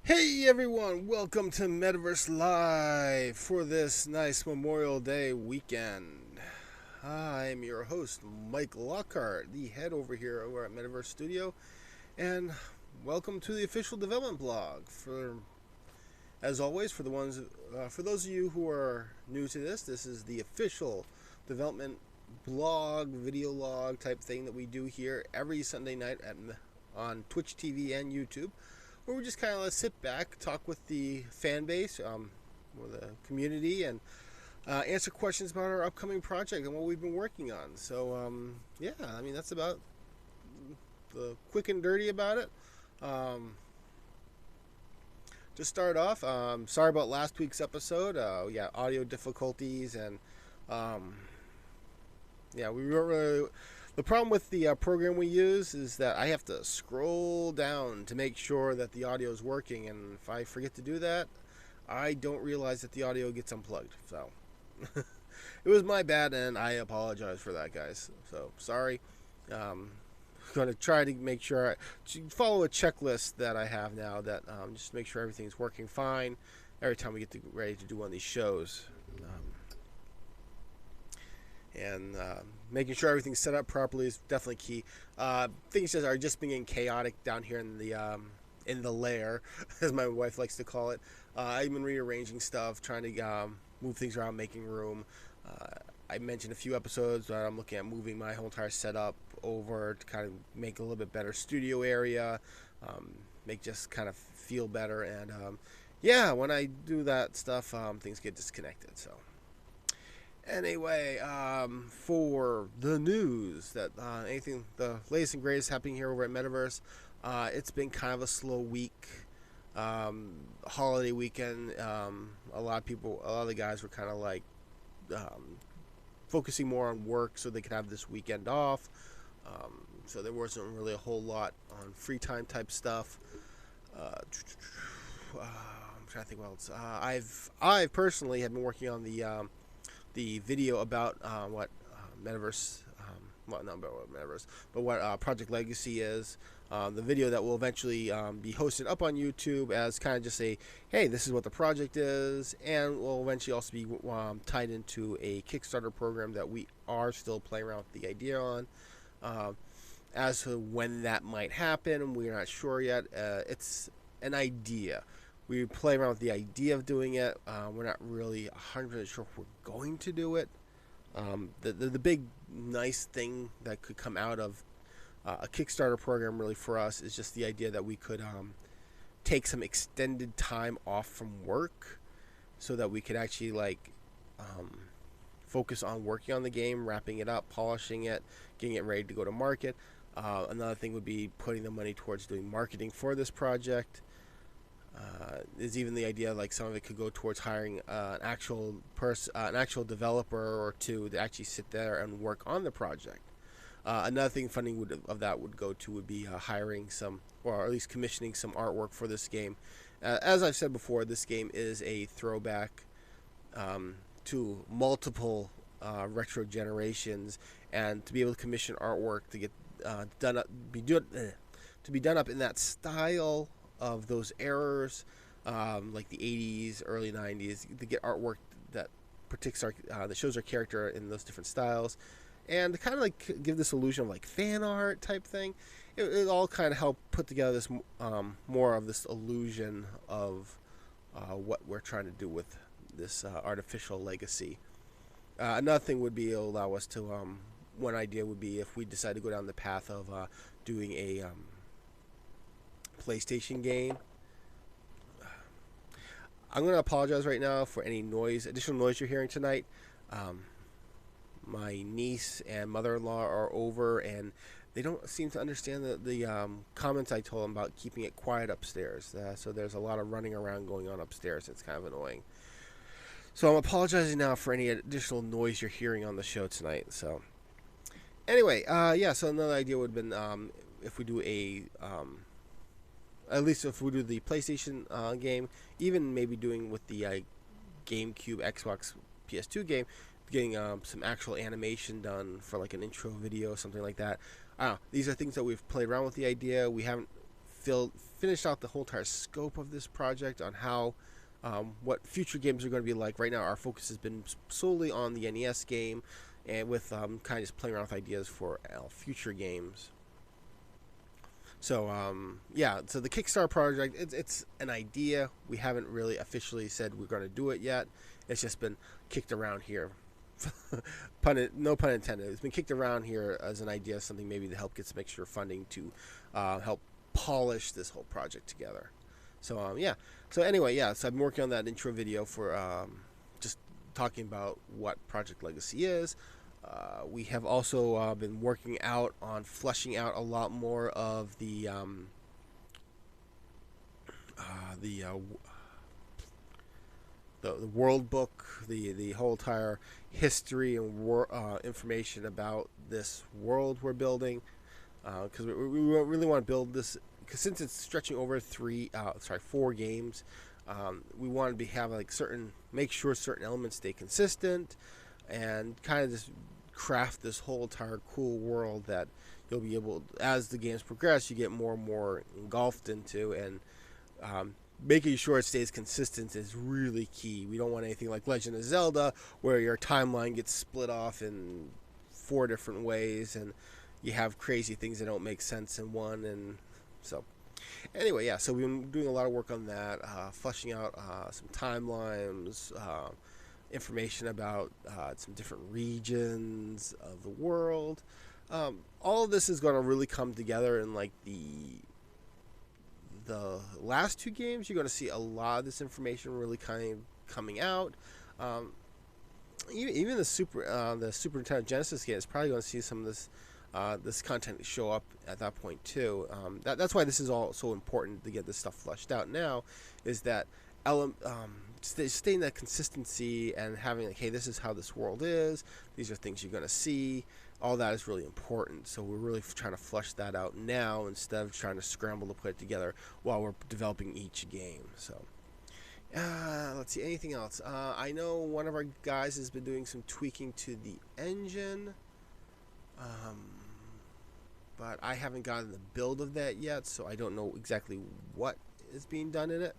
Hey everyone, welcome to Medaverse Live for this nice Memorial Day weekend. I'm your host, Mike Lockhart, the head over here over at Medaverse Studio, and welcome to the official development blog. As always, for those of you who are new to this is the official development blog, video log type thing that we do here every Sunday night on Twitch TV and YouTube, where we just kind of sit back, talk with the fan base, or the community, and answer questions about our upcoming project and what we've been working on. So, yeah, I mean, that's about the quick and dirty about it. Um, to start off, sorry about last week's episode. Yeah, audio difficulties, and um, yeah, we weren't really. The problem with the program we use is that I have to scroll down to make sure that the audio is working, and if I forget to do that, I don't realize that the audio gets unplugged. So it was my bad, and I apologize for that, guys. So sorry. Going to try to make sure follow a checklist that I have now that just make sure everything's working fine every time we get ready to do one of these shows. And making sure everything's set up properly is definitely key. Things are just being chaotic down here in the lair, as my wife likes to call it. I've been rearranging stuff, trying to move things around, making room. I mentioned a few episodes that I'm looking at moving my whole entire setup over to kind of make a little bit better studio area, make just kind of feel better. And yeah, when I do that stuff, things get disconnected. So. Anyway, for the news that the latest and greatest happening here over at Medaverse, it's been kind of a slow week, holiday weekend. A lot of the guys were kind of like focusing more on work so they could have this weekend off. So there wasn't really a whole lot on free time type stuff. I'm trying to think what else. I've personally have been working on the video about what Metaverse, well, not about what Metaverse, but what Project Legacy is. The video that will eventually be hosted up on YouTube as kind of just a, hey, this is what the project is, and will eventually also be tied into a Kickstarter program that we are still playing around with the idea on. As to when that might happen, we're not sure yet. It's an idea. We play around with the idea of doing it. We're not really 100% sure if we're going to do it. The big nice thing that could come out of a Kickstarter program really for us is just the idea that we could take some extended time off from work so that we could actually focus on working on the game, wrapping it up, polishing it, getting it ready to go to market. Another thing would be putting the money towards doing marketing for this project. There's even the idea like some of it could go towards hiring an actual actual developer or two to actually sit there and work on the project. Another thing funding would go to would be hiring some, or at least commissioning some artwork for this game. As I've said before, this game is a throwback to multiple retro generations, and to be able to commission artwork to get be done up in that style of those eras, like the 80s, early 90s, to get artwork that that shows our character in those different styles, and to kind of like give this illusion of like fan art type thing. It all kind of helped put together this more of this illusion of what we're trying to do with this artificial legacy. Another thing would be allow us to one idea would be if we decide to go down the path of doing a PlayStation game. I'm going to apologize right now for any additional noise you're hearing tonight. My niece and mother-in-law are over, and they don't seem to understand the comments I told them about keeping it quiet upstairs. So there's a lot of running around going on upstairs. It's kind of annoying. So I'm apologizing now for any additional noise you're hearing on the show tonight. So anyway, yeah. So another idea would have been if we do at least if we do the PlayStation game, even maybe doing with the GameCube, Xbox, PS2 game, getting some actual animation done for like an intro video, something like that. I don't know. These are things that we've played around with the idea. We haven't finished out the whole entire scope of this project on how what future games are going to be like. Right now, our focus has been solely on the NES game, and with kind of just playing around with ideas for future games. So yeah, so the Kickstarter project, it's an idea. We haven't really officially said we're going to do it yet. It's just been kicked around here. No pun intended. It's been kicked around here as an idea, something maybe to help get some extra funding to help polish this whole project together. So yeah. So anyway, yeah. So I've been working on that intro video for just talking about what Project Legacy is. We have also been working out on fleshing out a lot more of the world book, the whole entire history and information about this world we're building. Because we really want to build this, because since it's stretching over 4 games, we want to have like make sure certain elements stay consistent, and kind of just craft this whole entire cool world that you'll be able, as the games progress, you get more and more engulfed into, and making sure it stays consistent is really key. We don't want anything like Legend of Zelda, where your timeline gets split off in 4 different ways, and you have crazy things that don't make sense in one. And so anyway, yeah, so we've been doing a lot of work on that, fleshing out some timelines, information about some different regions of the world. All of this is going to really come together in like the last 2 games. You're going to see a lot of this information really kind of coming out. Even the Super Nintendo Genesis game is probably going to see some of this content show up at that point too. That's why this is all so important to get this stuff fleshed out now, is that staying that consistency and having like, hey, this is how this world is, these are things you're going to see. All that is really important. So we're really trying to flesh that out now, instead of trying to scramble to put it together while we're developing each game. So let's see, anything else? I know one of our guys has been doing some tweaking to the engine, but I haven't gotten the build of that yet, so I don't know exactly what is being done in it.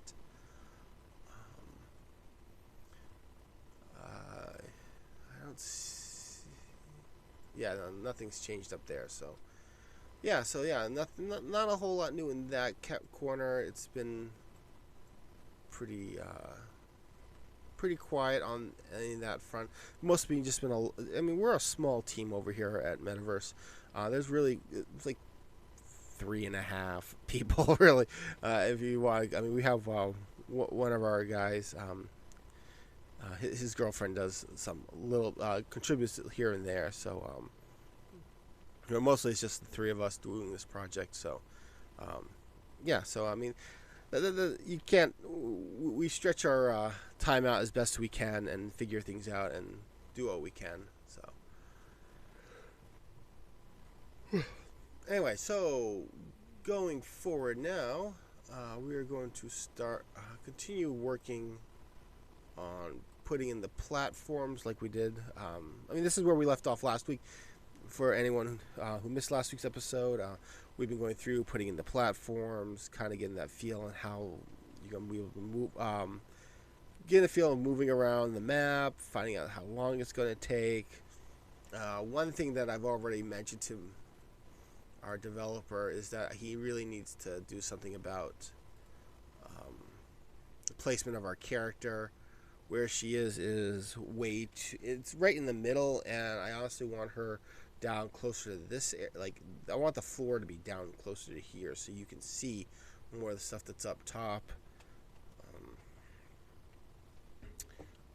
I don't see. Yeah, no, nothing's changed up there. So yeah, not a whole lot new in that corner. It's been pretty quiet on any of that front. Mostly just been I mean, we're a small team over here at Medaverse. There's really, it's like 3.5 people really. If you want, I mean, we have one of our guys. His girlfriend does some little contributes here and there. So mostly it's just the 3 of us doing this project. So yeah. So I mean, you can't. We stretch our time out as best we can and figure things out and do what we can. So anyway, so going forward now, we are going to continue working on putting in the platforms like we did. I mean, this is where we left off last week. For anyone who missed last week's episode, we've been going through putting in the platforms, kind of getting that feel on how you're going to be able to move, getting a feel of moving around the map, finding out how long it's going to take. One thing that I've already mentioned to our developer is that he really needs to do something about the placement of our character. Where she is way too, it's right in the middle, and I honestly want her down closer to this, like I want the floor to be down closer to here so you can see more of the stuff that's up top.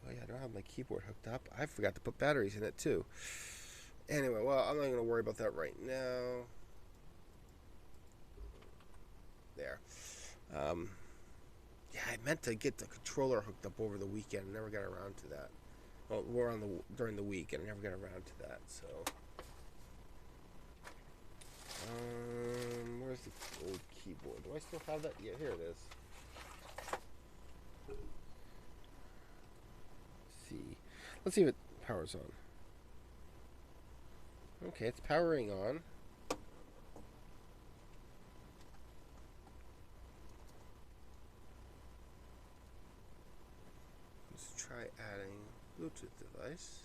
Oh yeah, I don't have my keyboard hooked up. I forgot to put batteries in it too. Anyway, well, I'm not going to worry about that right now. There. Yeah, I meant to get the controller hooked up over the weekend. I never got around to that. Well, we're during the week, and I never got around to that. So, where's the old keyboard? Do I still have that? Yeah, here it is. Let's see if it powers on. Okay, it's powering on. Bluetooth device.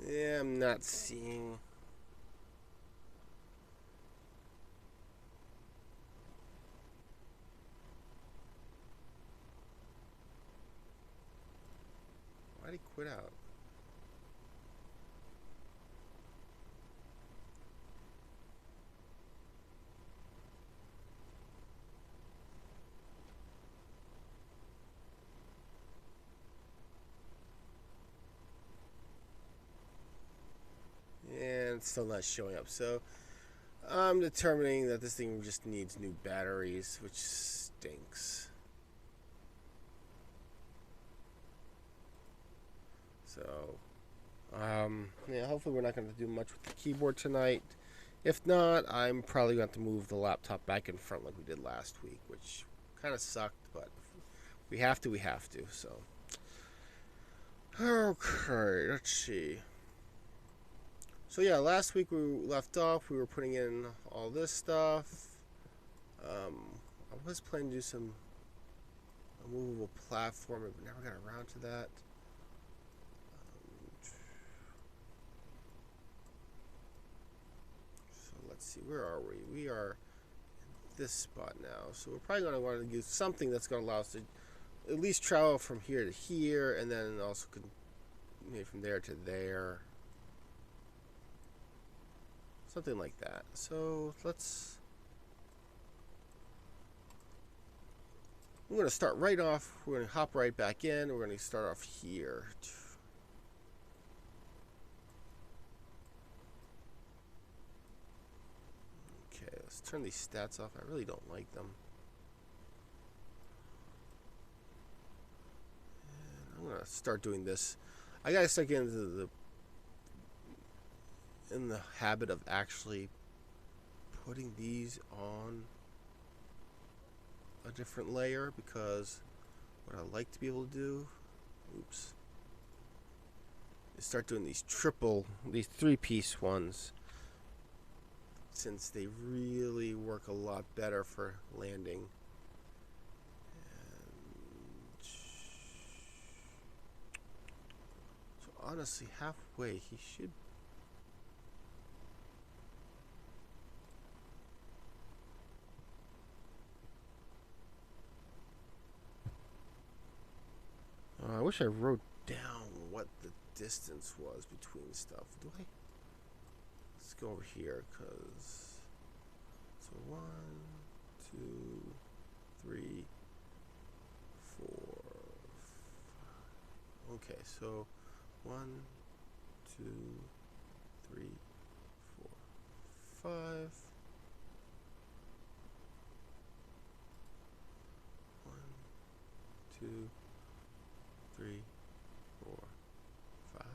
Yeah, I'm not seeing. Why'd he quit out? And it's still not showing up. So I'm determining that this thing just needs new batteries, which stinks. So, yeah, hopefully we're not going to do much with the keyboard tonight. If not, I'm probably going to have to move the laptop back in front like we did last week, which kind of sucked, but if we have to, we have to. So, okay, let's see. So yeah, last week we left off. We were putting in all this stuff. I was planning to do some movable platform, but never got around to that. So let's see, where are we? We are in this spot now. So we're probably going to want to do something that's going to allow us to at least travel from here to here, and then also maybe from there to there. Something like that. So let's. We're going to start right off. We're going to hop right back in. We're going to start off here. Okay, let's turn these stats off. I really don't like them. And I'm going to start doing this. I got to start getting into in the habit of actually putting these on a different layer, because what I like to be able to do, is start doing these these 3-piece ones, since they really work a lot better for landing. And so honestly, halfway he should. I wish I wrote down what the distance was between stuff. Do I? Let's go over here, because. So 1, 2, 3, 4, 5. Okay, so 1, 2, 3, 4, 5. 1, 2, 3, 4, 5.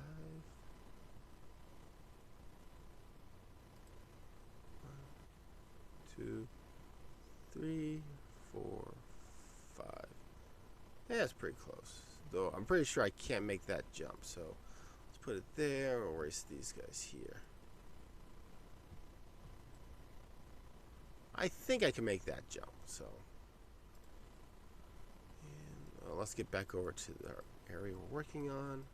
1, 2, 3, 4, 5. Yeah, that's pretty close. Though I'm pretty sure I can't make that jump. So let's put it there. We'll erase these guys here. I think I can make that jump. So, and, let's get back over to the area we're working on.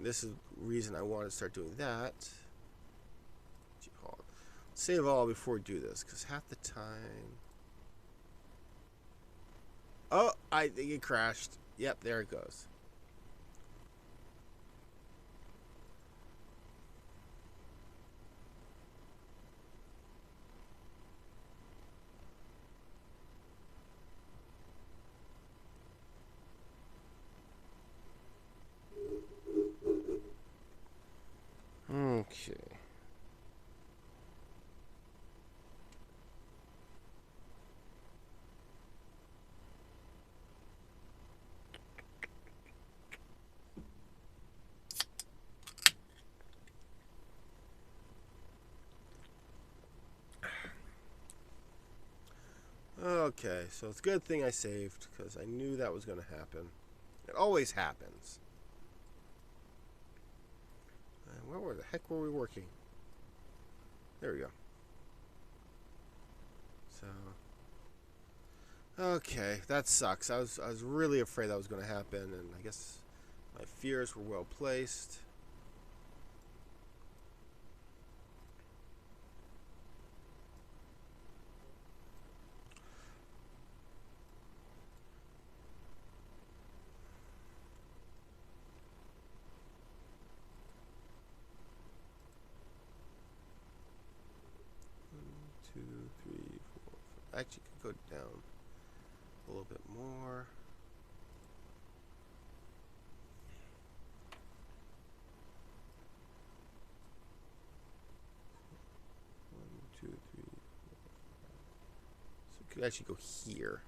This is the reason I want to start doing that. Save all before we do this, because half the time. Oh, I think it crashed. Yep, there it goes. Okay, so it's a good thing I saved, because I knew that was going to happen. It always happens. And where the heck were we working? There we go. So, okay, that sucks. I was really afraid that was going to happen, and I guess my fears were well placed. Two, three, four, five. Actually, could go down a little bit more. One, two, three, four, five. So we could actually go here.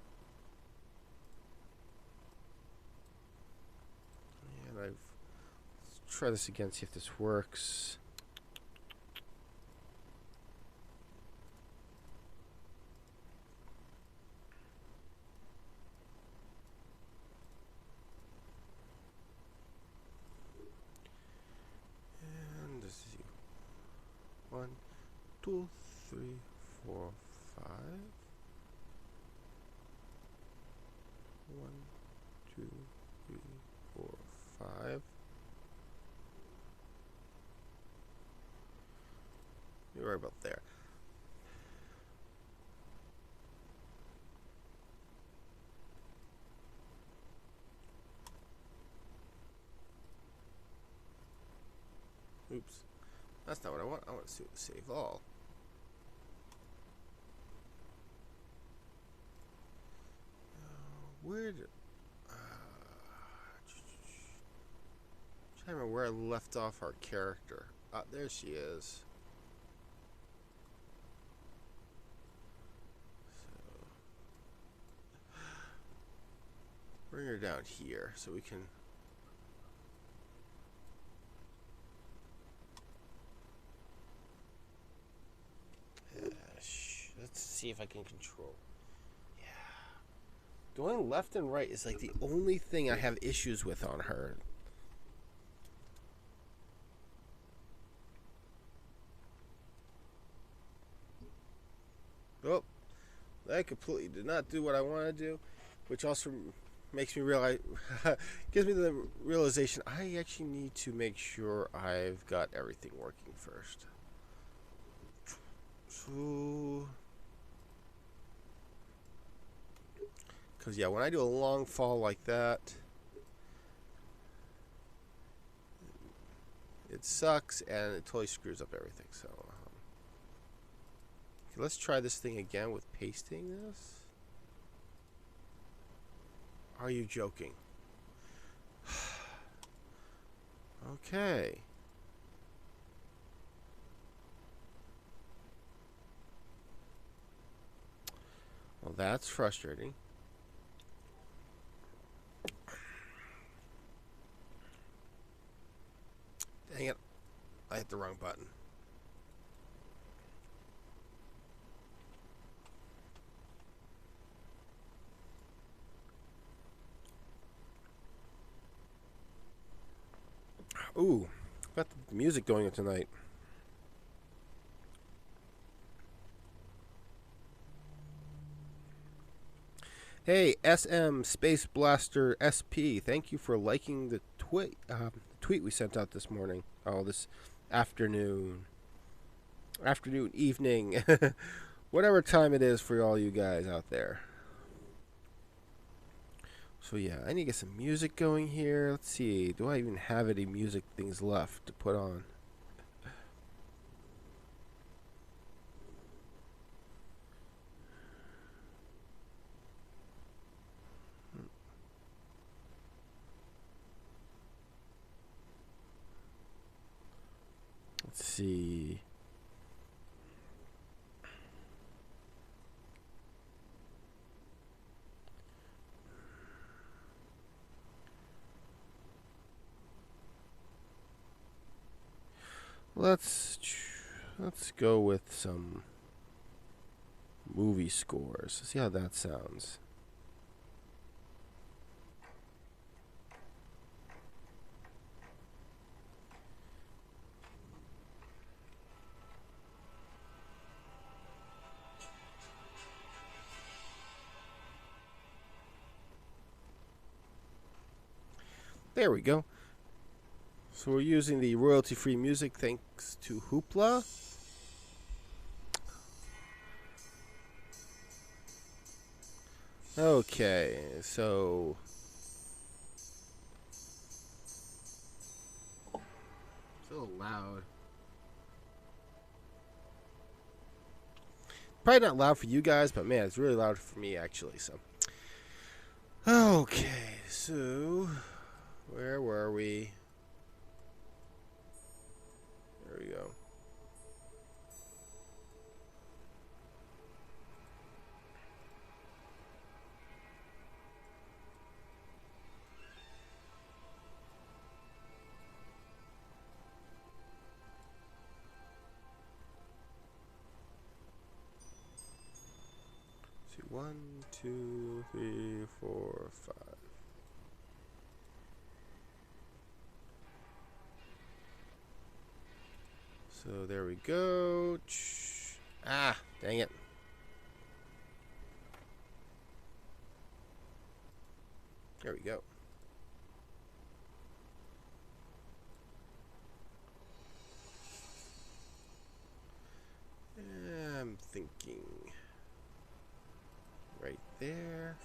And let's try this again, see if this works. And this is you. 1, 2, 3, 4, 5. 1, 2, 3, 4, 5. You're right about there. Oops. That's not what I want. I want to save all. Where did... trying to remember where I left off our character. Ah, there she is. So, bring her down here so we can... let's see if I can control. Yeah. Going left and right is like the only thing I have issues with on her. Oh, that completely did not do what I want to do, which also makes me realize, gives me the realization I actually need to make sure I've got everything working first. So, because yeah, when I do a long fall like that, it sucks and it totally screws up everything. So, okay, let's try this thing again with pasting this. Are you joking? Okay. Well, that's frustrating. Dang it. I hit the wrong button. Ooh, got the music going tonight. Hey, SM Space Blaster SP, thank you for liking the tweet we sent out this morning. Oh, this afternoon, evening, whatever time it is for all you guys out there. So yeah, I need to get some music going here. Let's see, do I even have any music things left to put on? Let's see. Let's go with some Movie scores. Let's see how that sounds. There we go. So we're using the royalty-free music thanks to Hoopla. Okay, so it's a little loud. Probably not loud for you guys, but man, it's really loud for me actually. So, okay, so where were we? There we go. See, 1, 2, 3, 4, 5. So there we go. Ah, dang it. There we go. I'm thinking right there.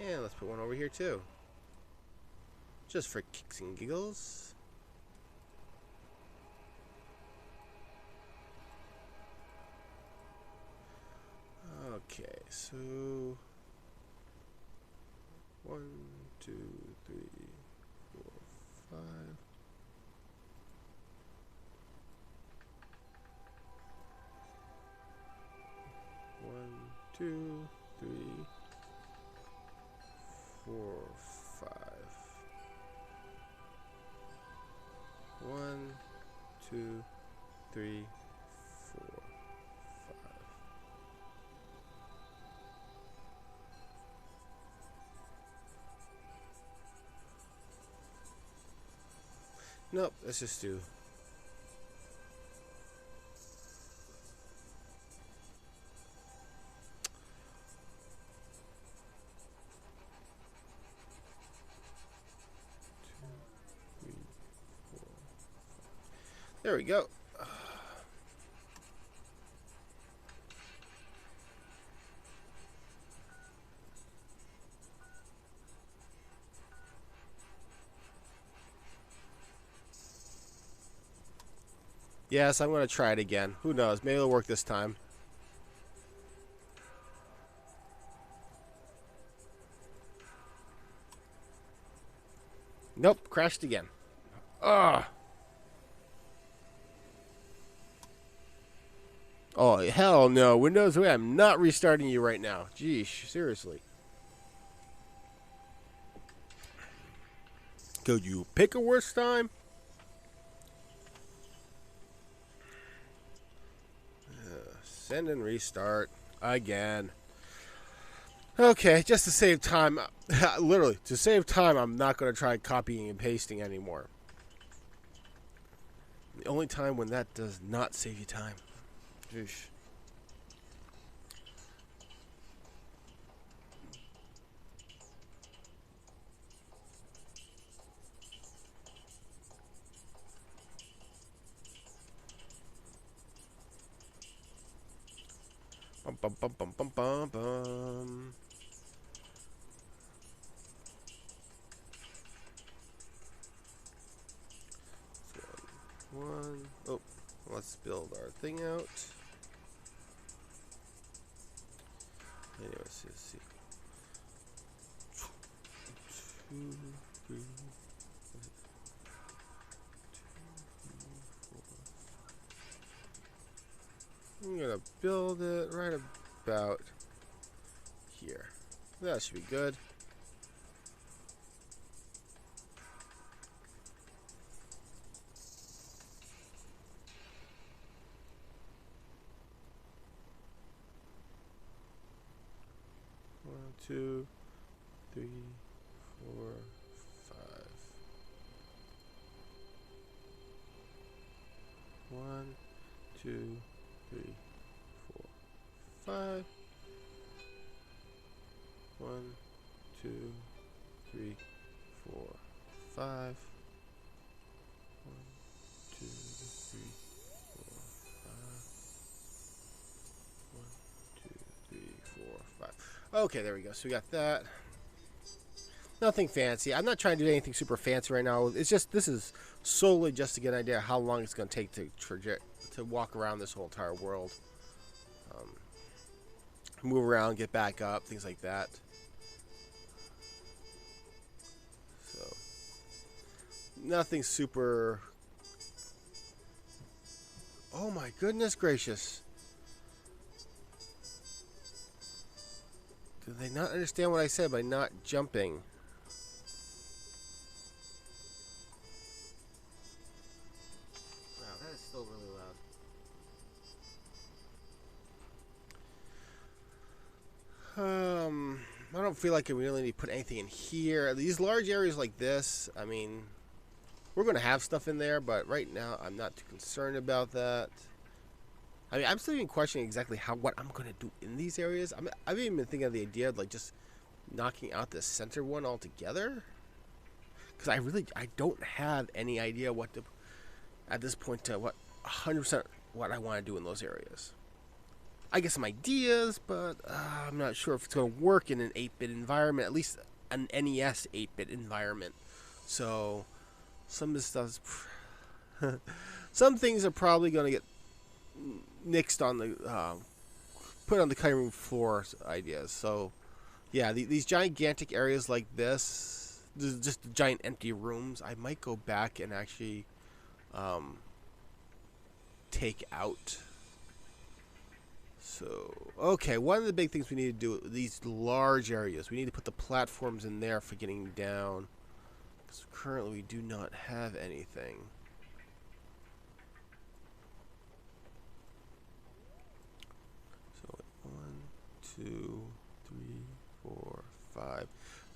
And let's put one over here too. Just for kicks and giggles. Okay, so 1, 2, 3, 4, 5. 1, 2, 3, 4, 5. 1, 2, 3, 4, 5. Nope, let's just do. There we go. Yes, I'm going to try it again. Who knows? Maybe it'll work this time. Nope, crashed again. Ugh. Oh, hell no. Windows, I'm not restarting you right now. Geesh, seriously. Could you pick a worse time? Send and restart again. Okay, just to save time. Literally, to save time, I'm not going to try copying and pasting anymore. The only time when that does not save you time. Jeesh. Bum bum bum bum bum bum bum. One. Oh, let's build our thing out. Anyways, let's see. 2, 3. I'm gonna build it right about here. That should be good. 2, 3, 4, 5. 1, 2, 3, 4, 5. 1, 2, 3, 4, 5. 1, 2, 3, 4, 5. 1, 2, 3, 4, 5. Okay, there we go. So we got that. Nothing fancy. I'm not trying to do anything super fancy right now. It's just, this is solely just to get an idea of how long it's going to take to walk around this whole entire world. Move around, get back up, things like that. So, nothing super... Oh my goodness gracious. Did they not understand what I said by not jumping? Wow, that is still really loud. I don't feel like I really need to put anything in here. These large areas like this, I mean, we're going to have stuff in there, but right now I'm not too concerned about that. I mean, I'm still even questioning exactly what I'm going to do in these areas. I've even been thinking of the idea of like just knocking out the center one altogether. Because I don't have any idea what to, at this point, to what 100% what I want to do in those areas. I get some ideas, but I'm not sure if it's going to work in an 8-bit environment, at least an NES 8-bit environment. So, some of this stuff's... some things are probably going to get nixed on the... put on the cutting room floor ideas. So, yeah, these gigantic areas like this, just giant empty rooms, I might go back and actually take out... So, okay, one of the big things we need to do, these large areas, we need to put the platforms in there for getting down. Because currently we do not have anything. So, 1, 2, 3, 4, 5.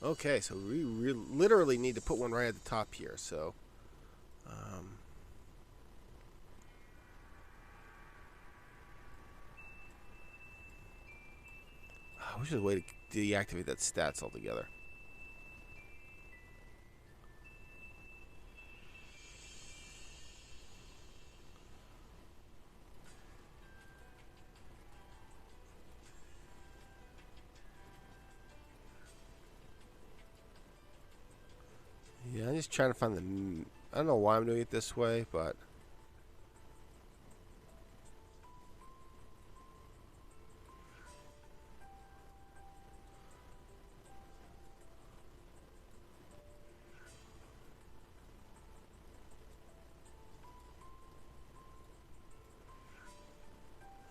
Okay, so we literally need to put one right at the top here, so... I wish there was a way to deactivate that stats altogether. Yeah, I'm just trying to find the... I don't know why I'm doing it this way, but...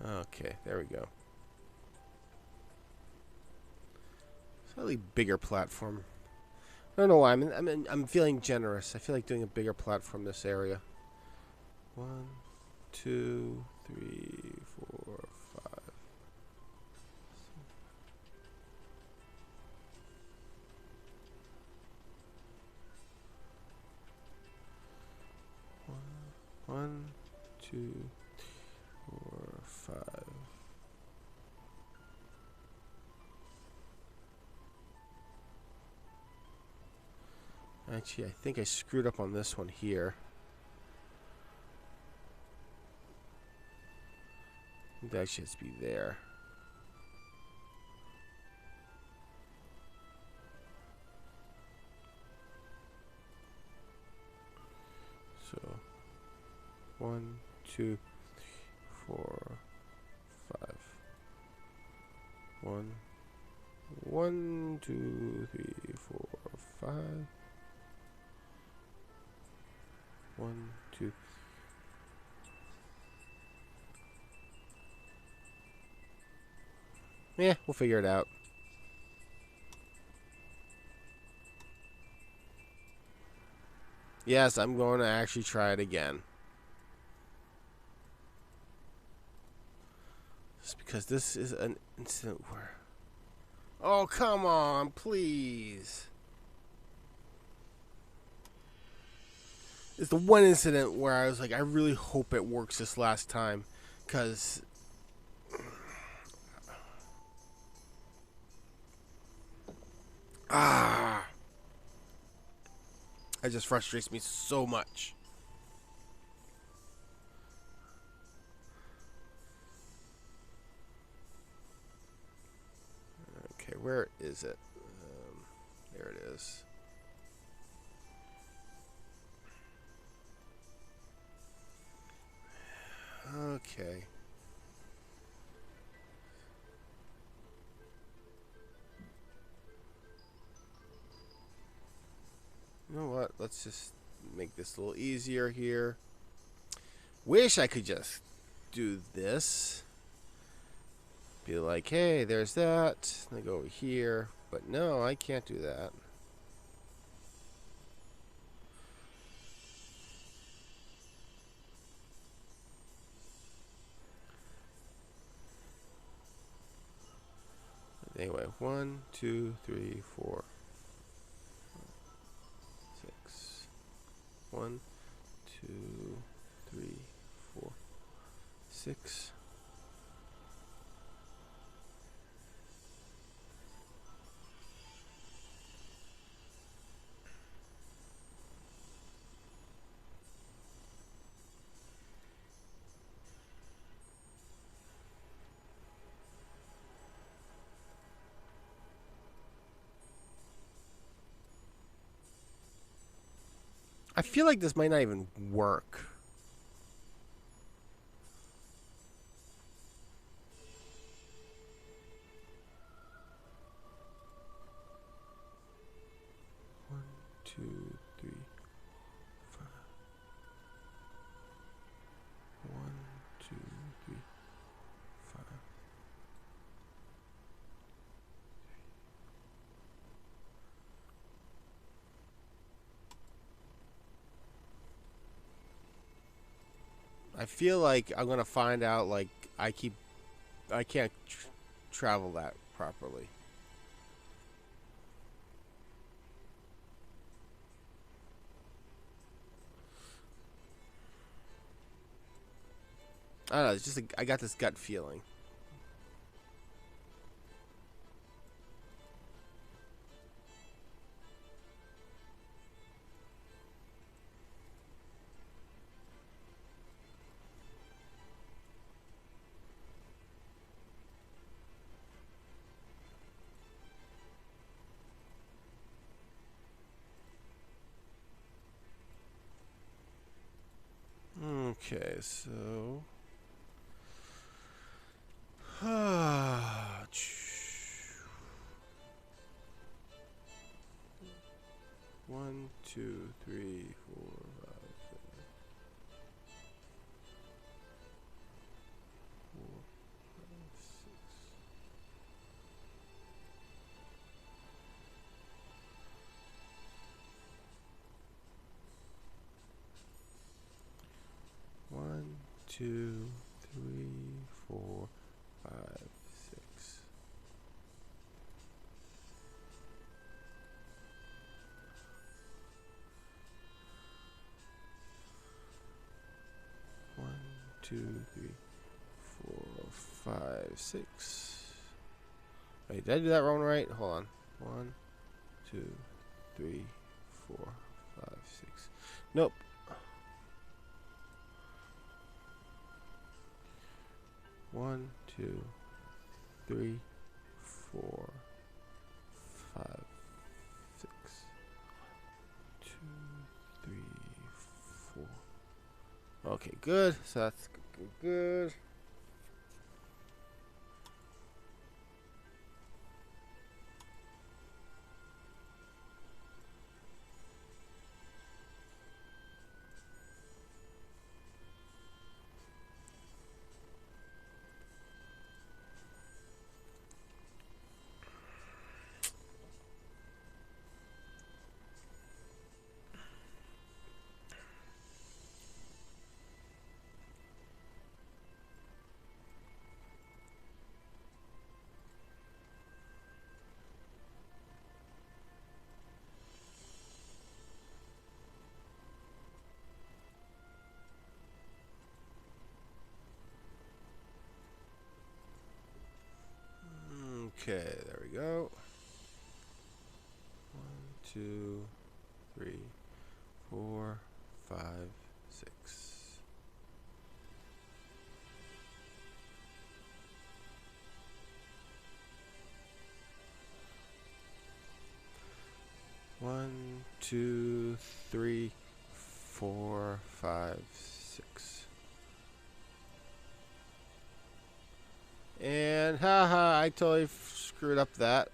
Okay, there we go. Slightly bigger platform. I don't know why. I'm feeling generous. I feel like doing a bigger platform this area. 1, 2, 3, 4, 5. 1, 2, 4, 5. Actually, I think I screwed up on this one here. That should be there. So, 1, 2, 4, 5. 1, 2, 3, 4, 5. 1, 2. Yeah, we'll figure it out. Yes, I'm going to actually try it again. Just because this is an incident where... Oh, come on, please. It's the one incident where I was like, I really hope it works this last time. Because... Ah! It just frustrates me so much. Okay, where is it? There it is. Okay. You know what? Let's just make this a little easier here. Wish I could just do this. Be like, hey, there's that. Then go over here. But no, I can't do that. Anyway, 1, 2, 3, 4, 6. 1, 2, 3, 4, 6. I feel like this might not even work. One, two, three, five. 1, 2, 3, 5. I feel like I'm gonna find out like I can't travel that properly. I don't know. It's just I got this gut feeling. Okay, so 1, 2, 3, 4, 5, 6. 1, 2, 3, 4, 5, 6. 1, 2, 3, 4, 5, 6. Wait, did I do that wrong? Right? Hold on. 1, 2, 3, 4, 5, 6. Nope. 1, 2, 3, 4, 5, 6. 2, 3, 4. Okay, good. So that's good. Okay, there we go. 1, 2, 3, 4, 5, 6. One, two, three, 4, 5, 6. And haha, I totally screwed up that.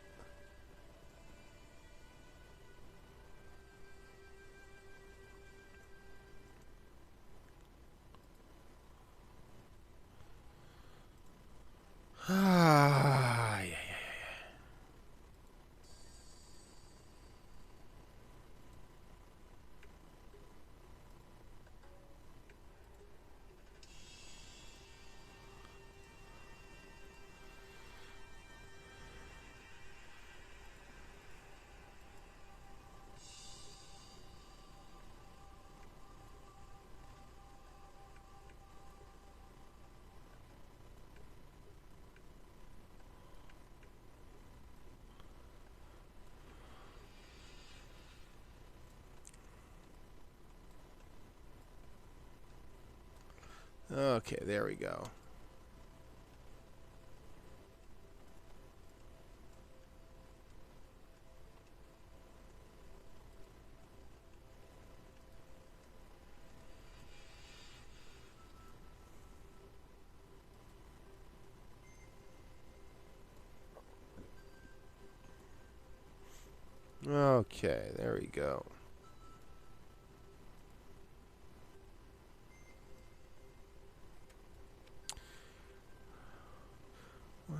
Ah, yeah, okay, there we go. Okay, there we go. One,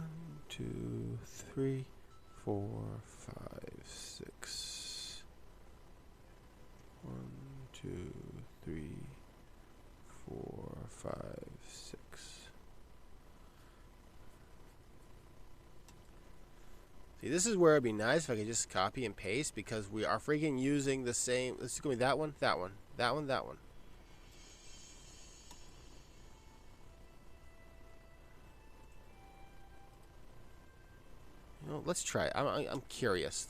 two, three, 4, 5, 6. 1, 2, 3, 4, 5, 6. See, this is where it'd be nice if I could just copy and paste, because we are freaking using the same. This is going to be that one, that one, that one, that one. You know, let's try it. I'm curious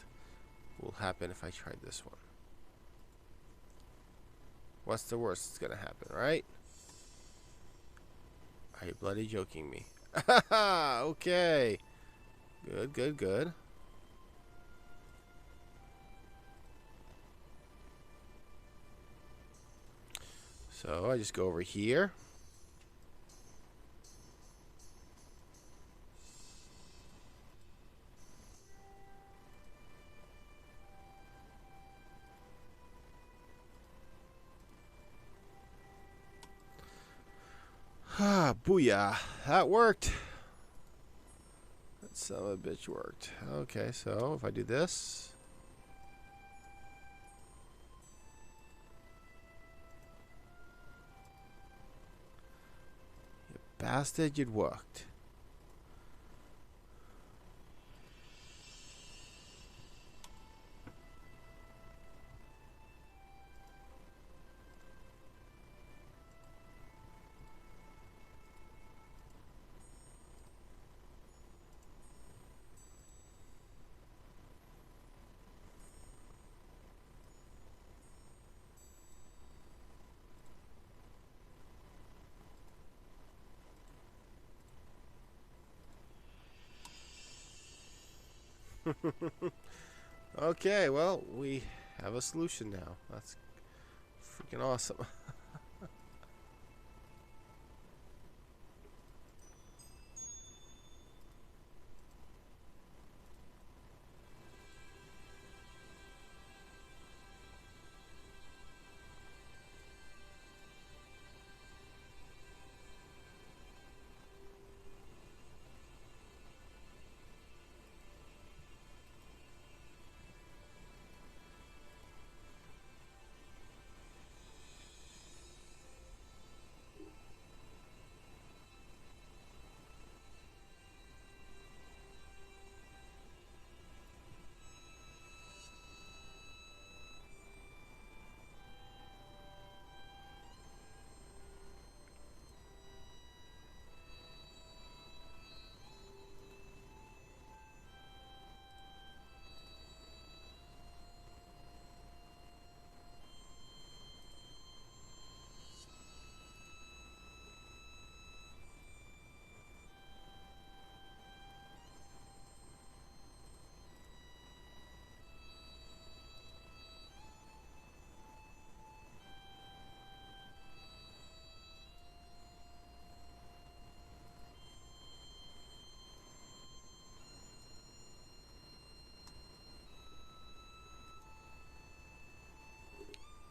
what will happen if I tried this one. What's the worst that's going to happen, right? Are you bloody joking me? Okay. Good, good, good. So I just go over here. Ah, booyah. That worked. That son of a bitch worked. Okay, so if I do this. You bastard, it worked. Okay, well, we have a solution now. That's freaking awesome.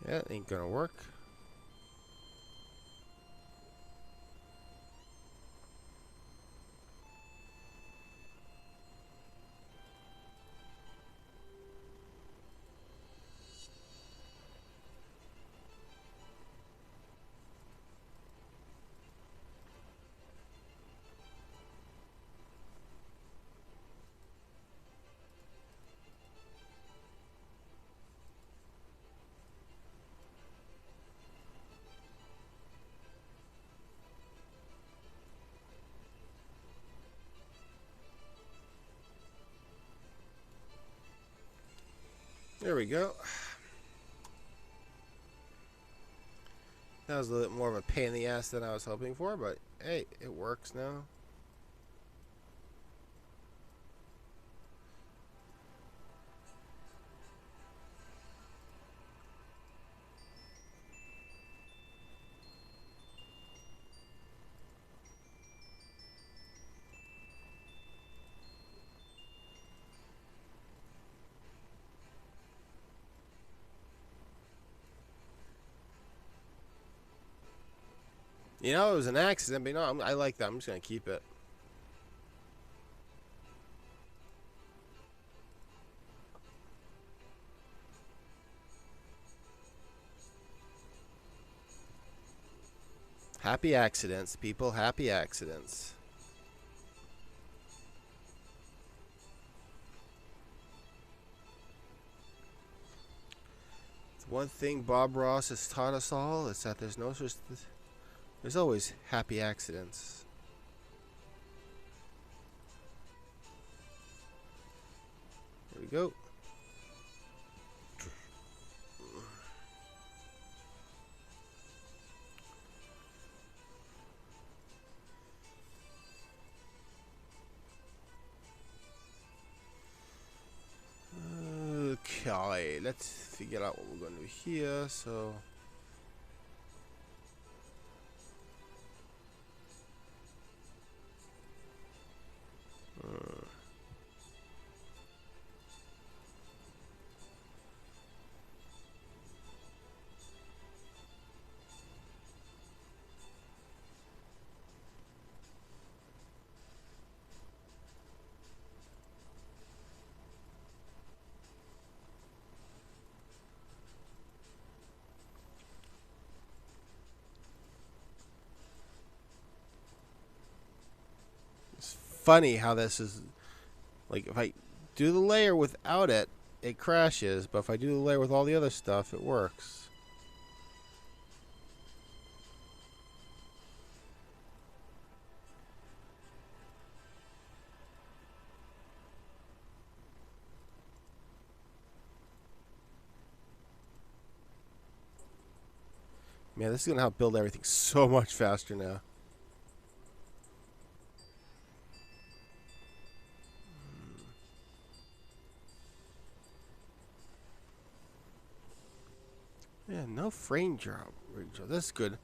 That ain't gonna work. There we go. That was a little bit more of a pain in the ass than I was hoping for, but hey, it works now. You know, it was an accident, but you know, I like that. I'm just gonna keep it. Happy accidents, people. Happy accidents. It's one thing Bob Ross has taught us all is that there's always happy accidents. There we go. Okay, let's figure out what we're going to do here. So, it's funny how this is like if I do the layer without it, it crashes, but if I do the layer with all the other stuff, it works. Man, this is gonna help build everything so much faster now. Yeah, no frame drop. This is good.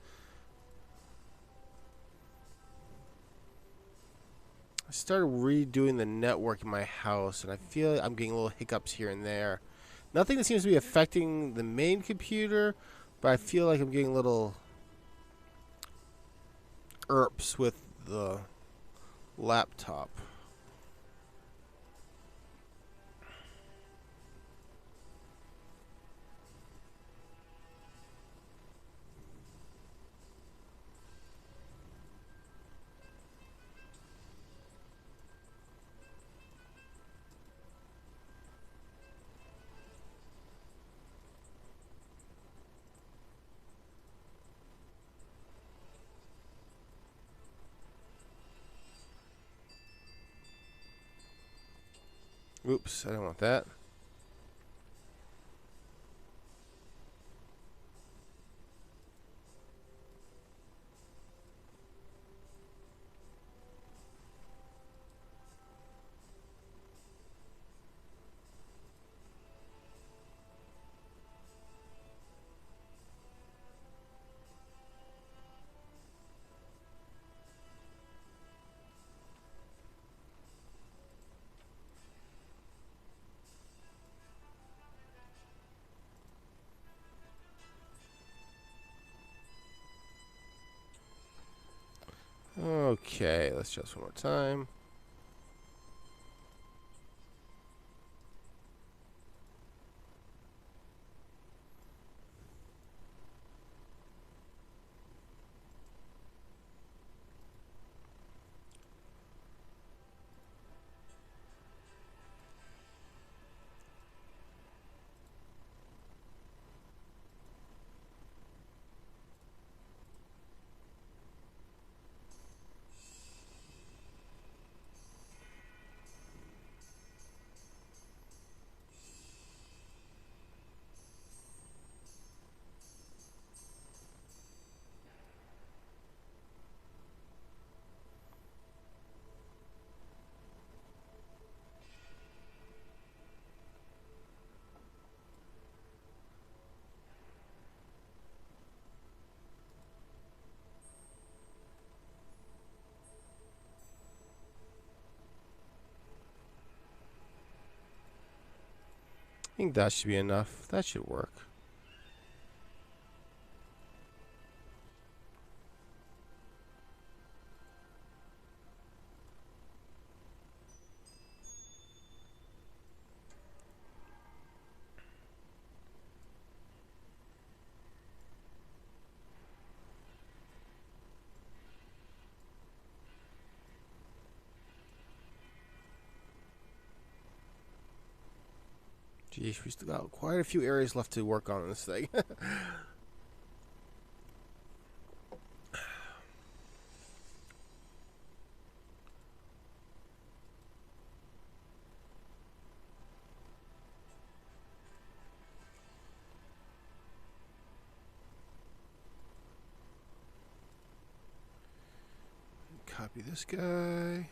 I started redoing the network in my house, and I feel like I'm getting little hiccups here and there. Nothing that seems to be affecting the main computer, but I feel like I'm getting little erps with the laptop. Oops, I don't want that. Okay, let's just one more time. I think that should be enough. That should work. Geez, we still got quite a few areas left to work on this thing. Copy this guy.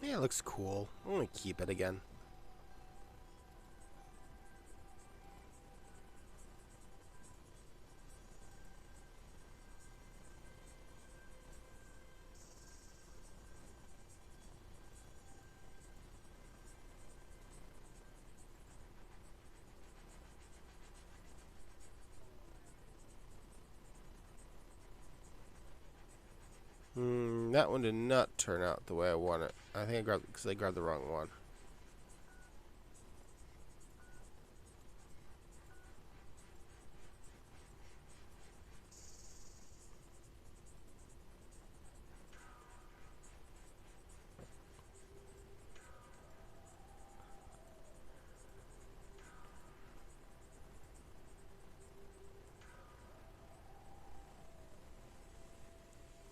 Yeah, it looks cool. I'm gonna keep it again. That one did not turn out the way I want it. I think I grabbed the wrong one.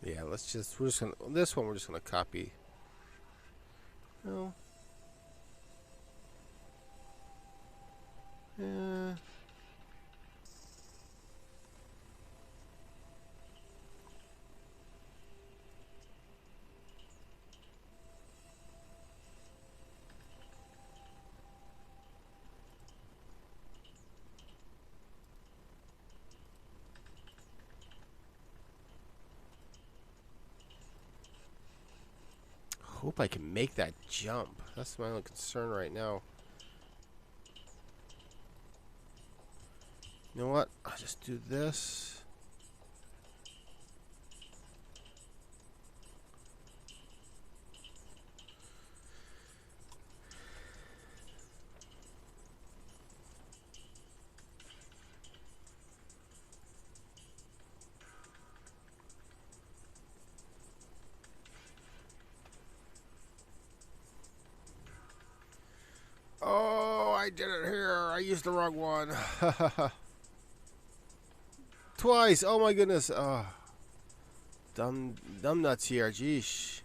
Yeah, we're just gonna, this one we're just gonna copy. No. Yeah. Hope I can make that jump. That's my only concern right now. You know what? I'll just do this. Oh, I did it here. I used the wrong one. Twice. Oh my goodness. Oh, dumb nuts here. Jeesh.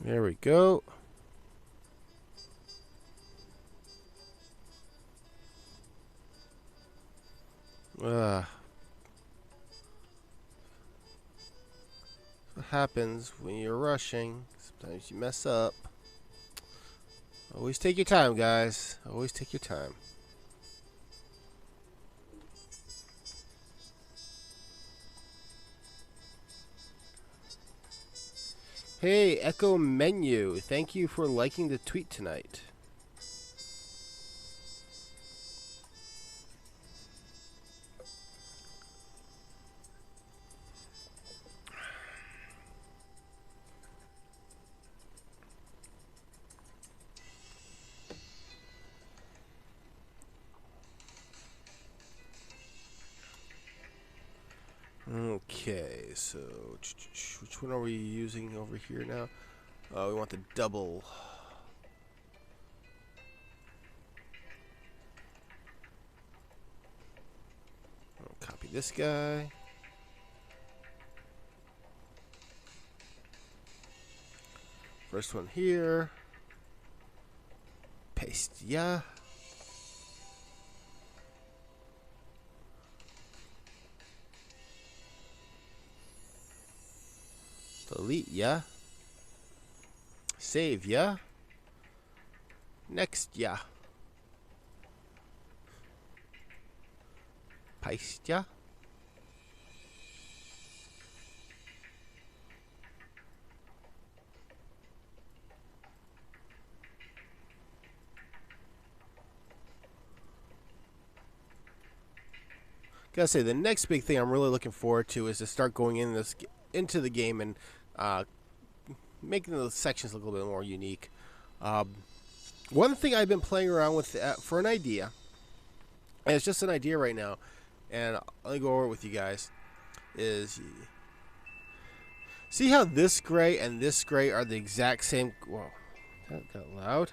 There we go. What happens when you're rushing? Sometimes you mess up. Always take your time, guys. Always take your time. Hey, Echo Menu. Thank you for liking the tweet tonight. Okay, so which one are we using over here now? We want the double. I'll copy this guy. First one here. Paste, yeah. Delete, yeah. Save, yeah. Next, yeah. Paste, yeah. Gotta say, the next big thing I'm really looking forward to is to start going into the game and making the sections look a little bit more unique. One thing I've been playing around with for an idea, and it's just an idea right now, and let me go over it with you guys, is see how this gray and this gray are the exact same. Whoa, that got loud.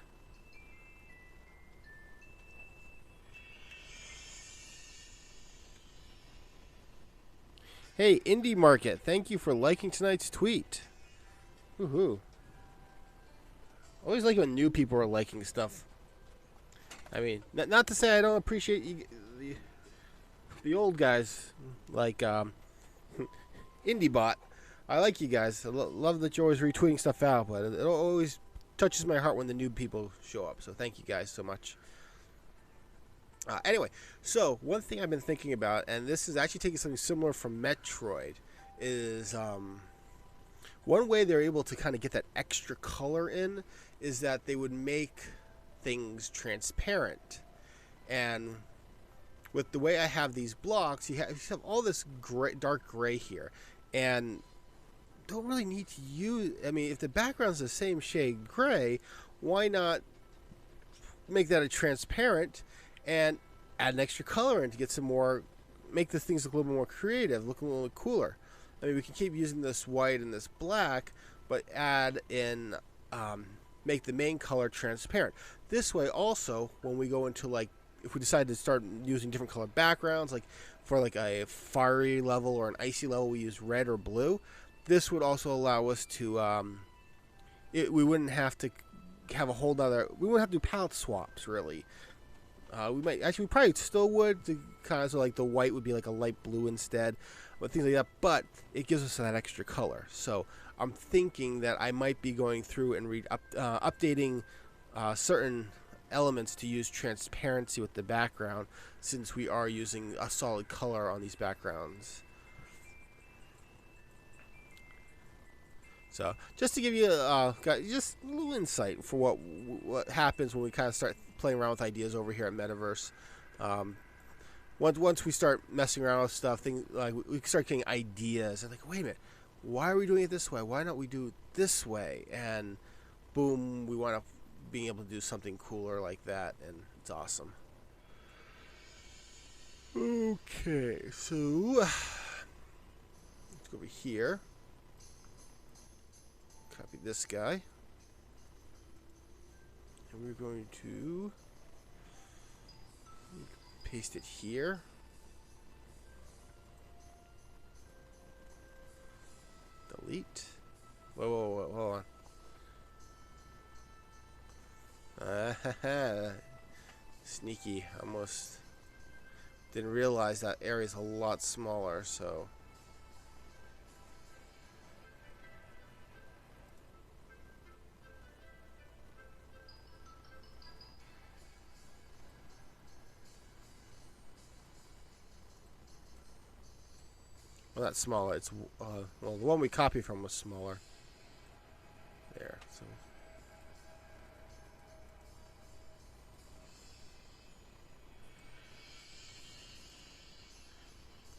Hey, Indie Market, thank you for liking tonight's tweet. Woohoo. Always like when new people are liking stuff. I mean, not to say I don't appreciate the old guys like IndieBot. I like you guys. I love that you're always retweeting stuff out, but it always touches my heart when the new people show up. So thank you guys so much. Anyway, so one thing I've been thinking about, and this is actually taking something similar from Metroid, is one way they're able to kind of get that extra color in is that they would make things transparent. And with the way I have these blocks, you have all this dark gray here, and don't really need to use. I mean, if the background's the same shade gray, why not make that a transparent and add an extra color in to get some more, make the things look a little bit more creative, look a little cooler. I mean, we can keep using this white and this black, but add in, make the main color transparent. This way also, when we go into like, if we decide to start using different color backgrounds, like for like a fiery level or an icy level, we use red or blue. This would also allow us to, we wouldn't have to have a whole nother, we wouldn't have to do palette swaps really. We probably still would, to kind of, so like the white would be like a light blue instead, but things like that. But it gives us that extra color. So I'm thinking that I might be going through and updating certain elements to use transparency with the background, since we are using a solid color on these backgrounds. So just to give you just a little insight for what happens when we kind of start playing around with ideas over here at Medaverse. Once we start messing around with stuff, things like we start getting ideas and like, wait a minute, why are we doing it this way? Why not we do it this way? And boom, we wind up being able to do something cooler like that, and it's awesome. Okay, so let's go over here. Copy this guy. And we're going to paste it here. Delete. Whoa, hold on. Sneaky. Almost didn't realize that area is a lot smaller, so. Well, not smaller. It's well, the one we copied from was smaller. There. So.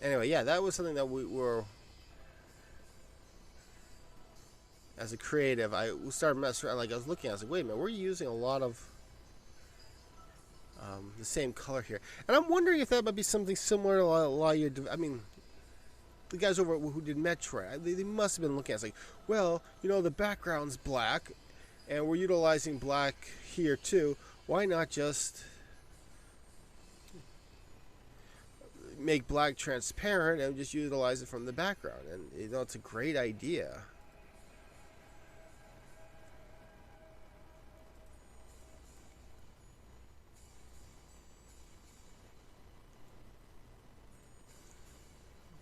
Anyway, yeah, that was something that we were, as a creative, I started messing around. Like I was looking, I was like, wait a minute, we're using a lot of the same color here, and I'm wondering if that might be something similar to a lot of your. I mean, the guys over who did Metroid, they must have been looking at it. It's like, well, the background's black, and we're utilizing black here too. Why not just make black transparent and just utilize it from the background? And it's a great idea.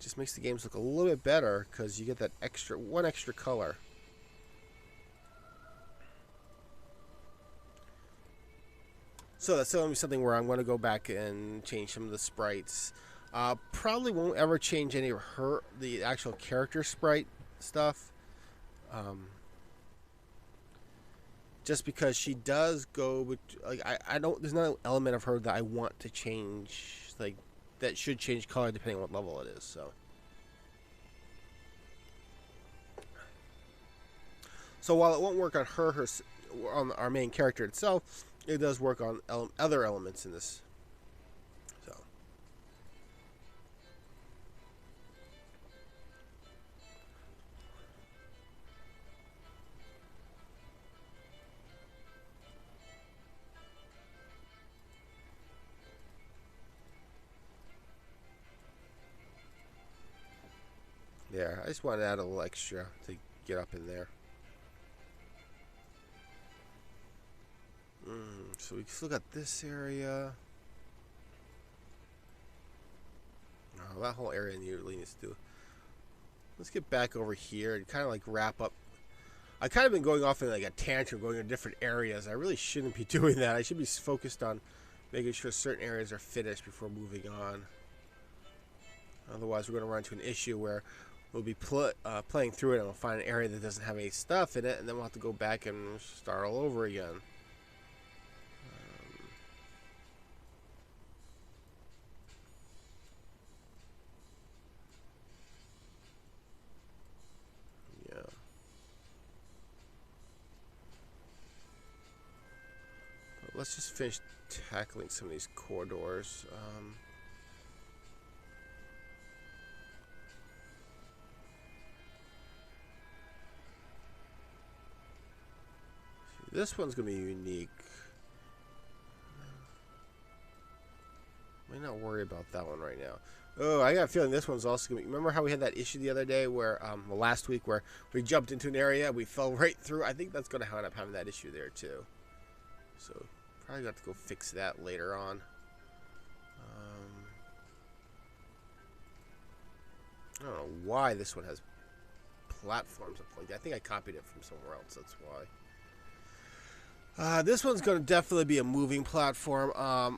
Just makes the games look a little bit better because you get that one extra color. So that's going to be something where I'm going to go back and change some of the sprites. Probably won't ever change any of the actual character sprite stuff. Just because she does go, like I don't. There's not an element of her that I want to change. Like that should change color depending on what level it is. So while it won't work on on our main character itself, it does work on other elements in this. So. Yeah, I just wanted to add a little extra to get up in there. So we still got this area. Oh, that whole area nearly needs to do. Let's get back over here and kind of like wrap up. I kind of been going off in like a tangent, going to different areas. I really shouldn't be doing that. I should be focused on making sure certain areas are finished before moving on. Otherwise, we're going to run into an issue where we'll be playing through it and we'll find an area that doesn't have any stuff in it, and then we'll have to go back and start all over again. Let's just finish tackling some of these corridors. This one's going to be unique. Might not worry about that one right now. Oh, I got a feeling this one's also going to be... Remember how we had that issue the other day where, well, last week, where we jumped into an area, we fell right through? I think that's going to end up having that issue there, too. So... probably got to go fix that later on. I don't know why this one has platforms up like that. I think I copied it from somewhere else. That's why. This one's going to definitely be a moving platform.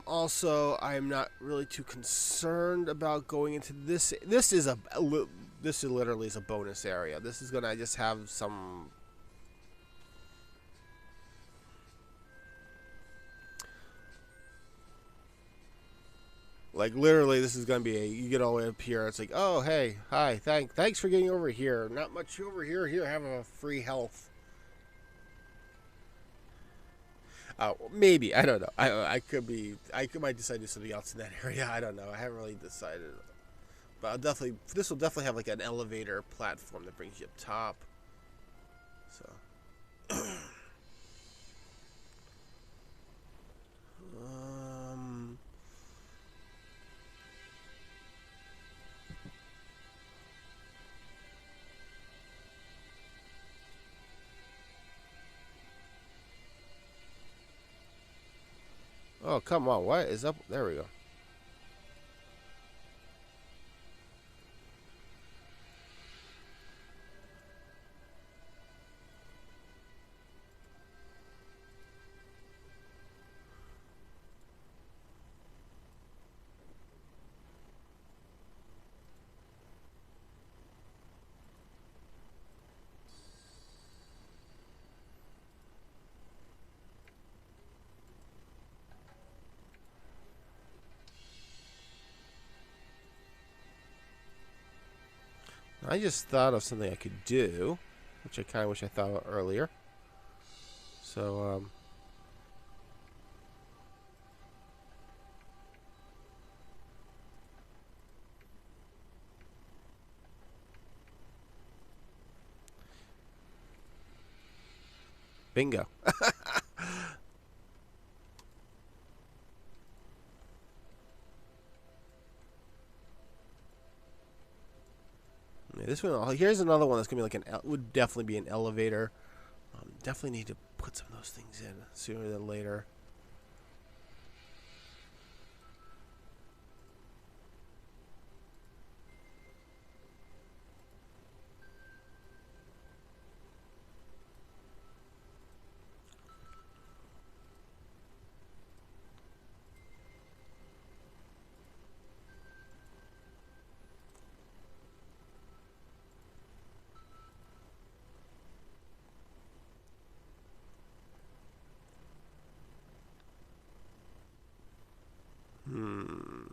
Also, I'm not really too concerned about going into this. This literally is a bonus area. This is going to just have some... Like, literally, this is going to be you get all the way up here, it's like, oh, hey, hi, thanks for getting over here. Not much over here. Here, have a free health. Maybe, I don't know. I might decide to do something else in that area. I don't know. I haven't really decided. But this will definitely have, like, an elevator platform that brings you up top. So. Oh, come on. What is up? There we go. I just thought of something I could do, which I kind of wish I thought of earlier. So, bingo. Yeah, this one, here's another one that's gonna be like would definitely be an elevator. Definitely need to put some of those things in sooner than later. Hmm.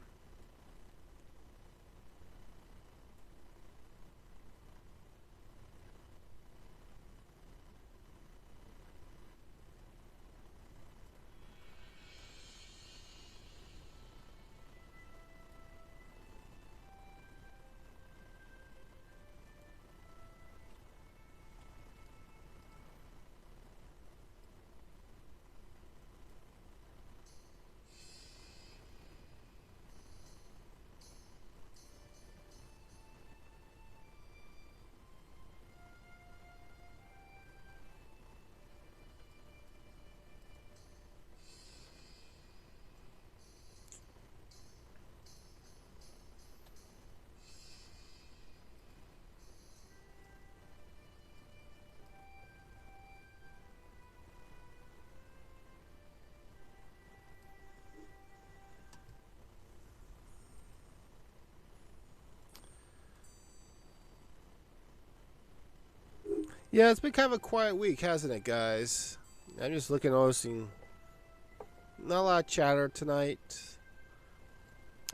Yeah, it's been kind of a quiet week, hasn't it, guys? I'm just looking, noticing not a lot of chatter tonight.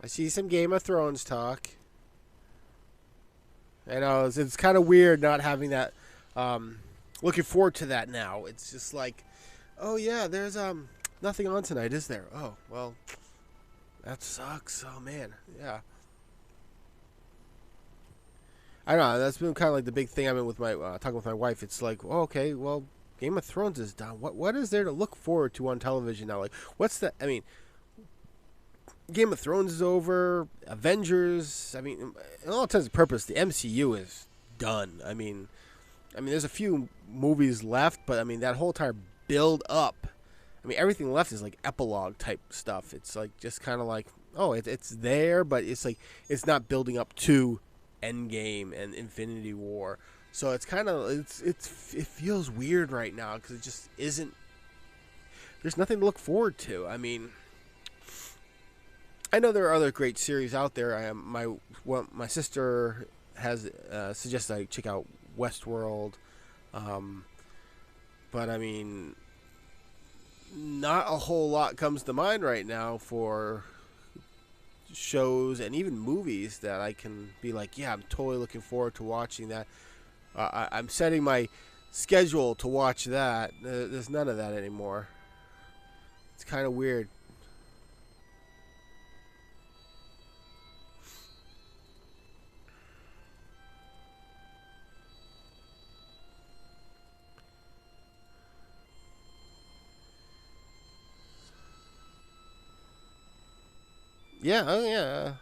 I see some Game of Thrones talk. I know it's kind of weird not having that. Looking forward to that now. It's just like, oh yeah, there's nothing on tonight, is there? Oh well, that sucks. Oh man, yeah. I don't know. That's been kind of like the big thing. I've been with my talking with my wife. It's like, oh, okay, well, Game of Thrones is done. What is there to look forward to on television now? Like, what's the? I mean, Game of Thrones is over. Avengers. I mean, in all intents and purposes, the MCU is done. I mean, there's a few movies left, but I mean that whole entire build up. I mean, everything left is like epilogue type stuff. It's like just kind of like, oh, it's there, but it's like it's not building up to Endgame and Infinity War. So it's kind of it feels weird right now because it just isn't. There's nothing to look forward to. I mean, I know there are other great series out there. My sister has suggested I check out Westworld, um, but I mean, not a whole lot comes to mind right now for shows and even movies that I can be like, yeah, I'm totally looking forward to watching that. I'm setting my schedule to watch that. There's none of that anymore. It's kind of weird. Yeah, oh yeah.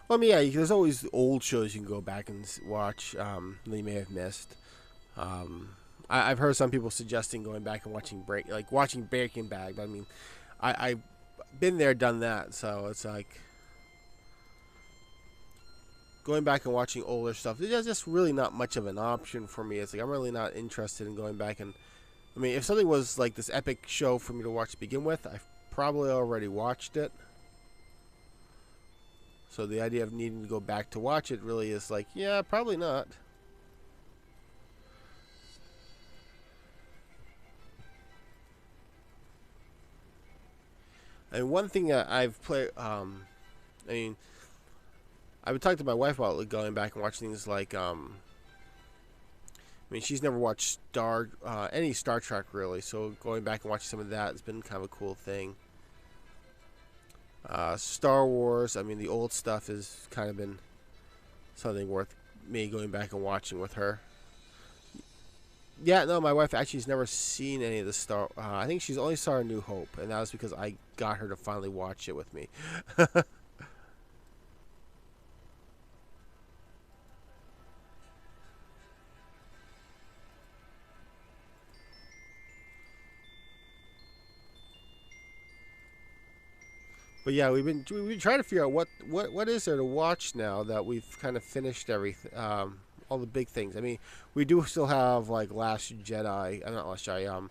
Well, I mean, yeah, there's always old shows you can go back and watch that you may have missed. Um, I've heard some people suggesting going back and watching Breaking Bad. But I mean, I've been there, done that. So it's like going back and watching older stuff. There's just really not much of an option for me. It's like I'm really not interested in going back and. I mean, if something was like this epic show for me to watch to begin with, I've probably already watched it. So the idea of needing to go back to watch it really is like, yeah, probably not. And one thing that I've played, I mean, I would talk to my wife about like, going back and watching things like, I mean, she's never watched any Star Trek really, so going back and watching some of that has been kind of a cool thing. Star Wars, I mean, the old stuff has kind of been something worth me going back and watching with her. Yeah, no, my wife actually has never seen any of the I think she's only saw A New Hope, and that was because I got her to finally watch it with me. But yeah, we've been trying to figure out what is there to watch now that we've kind of finished everything, all the big things. I mean, we do still have like Last Jedi, not Last Jedi,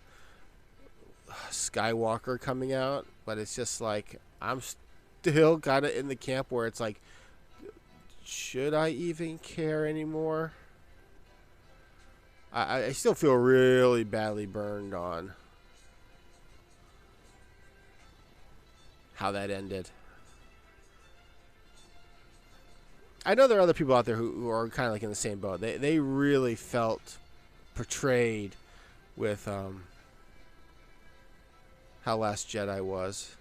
Skywalker coming out, but it's just like I'm still kind of in the camp where it's like, should I even care anymore? I still feel really badly burned on how that ended. I know there are other people out there who are kind of like in the same boat. They really felt portrayed with how Last Jedi was.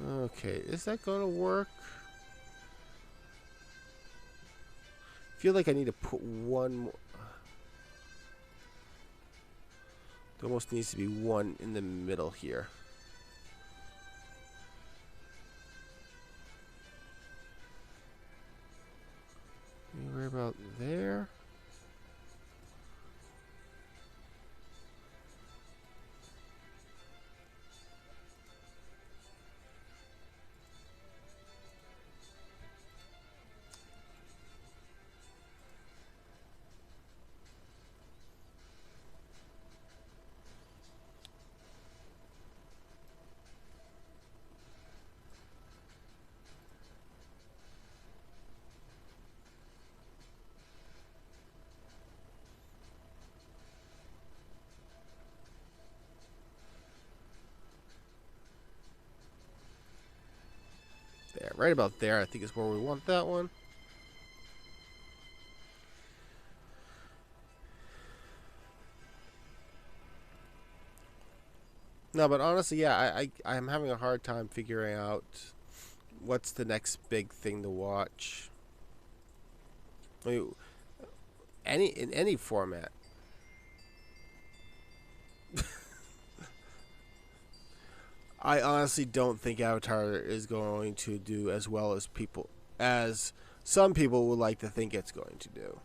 Okay, is that going to work? I feel like I need to put one more. There almost needs to be one in the middle here. Right about there. There, right about there, I think is where we want that one. No, but honestly, yeah, I'm having a hard time figuring out what's the next big thing to watch. I mean, in any format. I honestly don't think Avatar is going to do as well as some people would like to think it's going to do.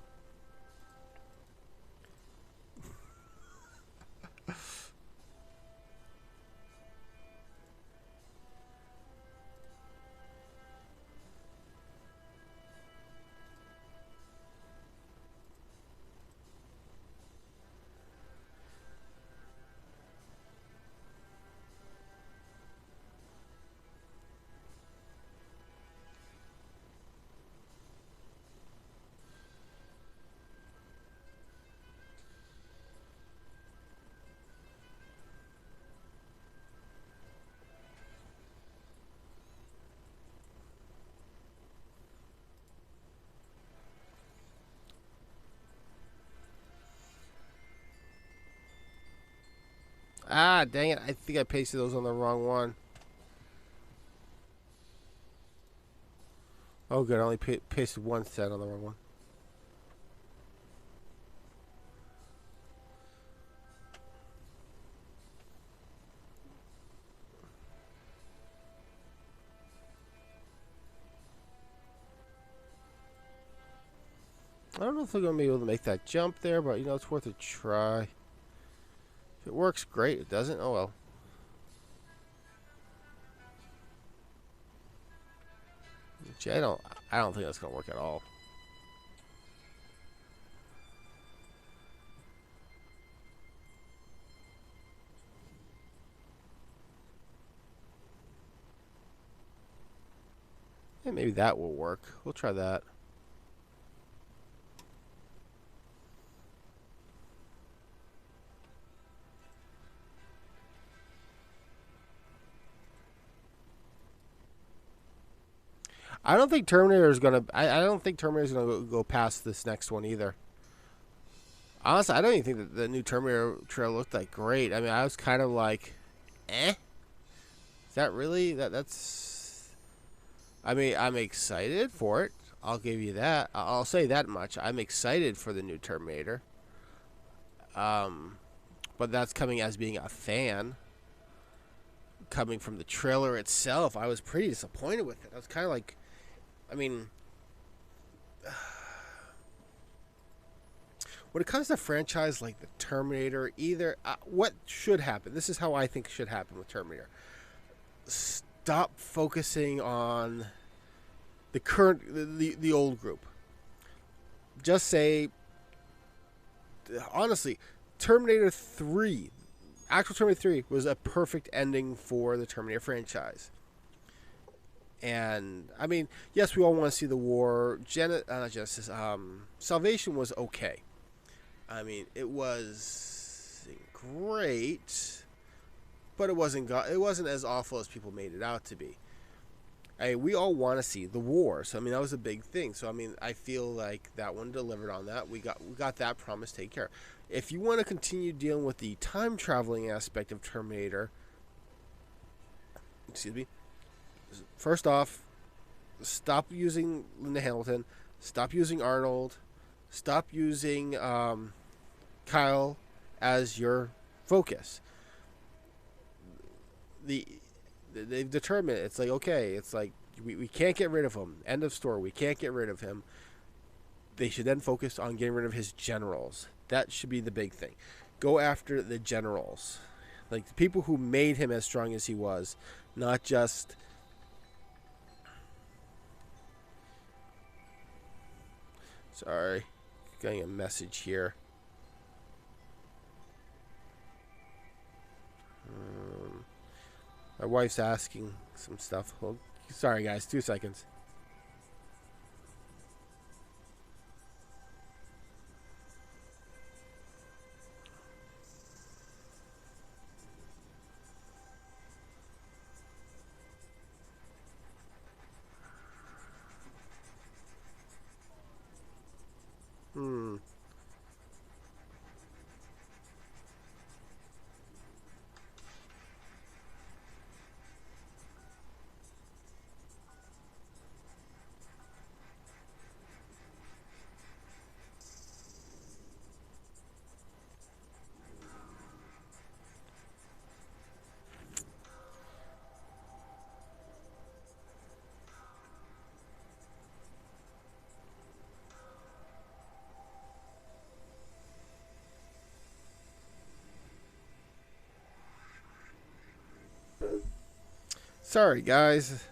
Ah, dang it. I think I pasted those on the wrong one. Oh, good. I only pasted one set on the wrong one. I don't know if they're going to be able to make that jump there, but, you know, it's worth a try. If it works, great. It doesn't, oh well. Gee, I don't think that's going to work at all. Yeah, maybe that will work. We'll try that. I don't think Terminator is gonna. I don't think Terminator is gonna go past this next one either. Honestly, I don't even think that the new Terminator trailer looked like great. I mean, I was kind of like, eh. Is that really that's? I mean, I'm excited for it. I'll give you that. I'll say that much. I'm excited for the new Terminator. But that's coming as being a fan. Coming from the trailer itself, I was pretty disappointed with it. I was kind of like, I mean, when it comes to franchise like the Terminator, either what should happen. This is how I think should happen with Terminator. Stop focusing on the current, the old group. Just say, honestly, Terminator 3, actual Terminator 3 was a perfect ending for the Terminator franchise. And I mean, yes, we all want to see the war. Genesis, Salvation was okay. I mean, it was great, but it wasn't as awful as people made it out to be. We all want to see the war, so I mean that was a big thing. So I mean, I feel like that one delivered on that. We got that promise taken care of. If you want to continue dealing with the time traveling aspect of Terminator, excuse me. First off, stop using Linda Hamilton. Stop using Arnold. Stop using Kyle as your focus. They've determined it's like, okay, it's like we can't get rid of him. End of story. We can't get rid of him. They should then focus on getting rid of his generals. That should be the big thing. Go after the generals, like the people who made him as strong as he was, not just. Sorry, getting a message here. My wife's asking some stuff. Well, sorry, guys. 2 seconds. Sorry, guys.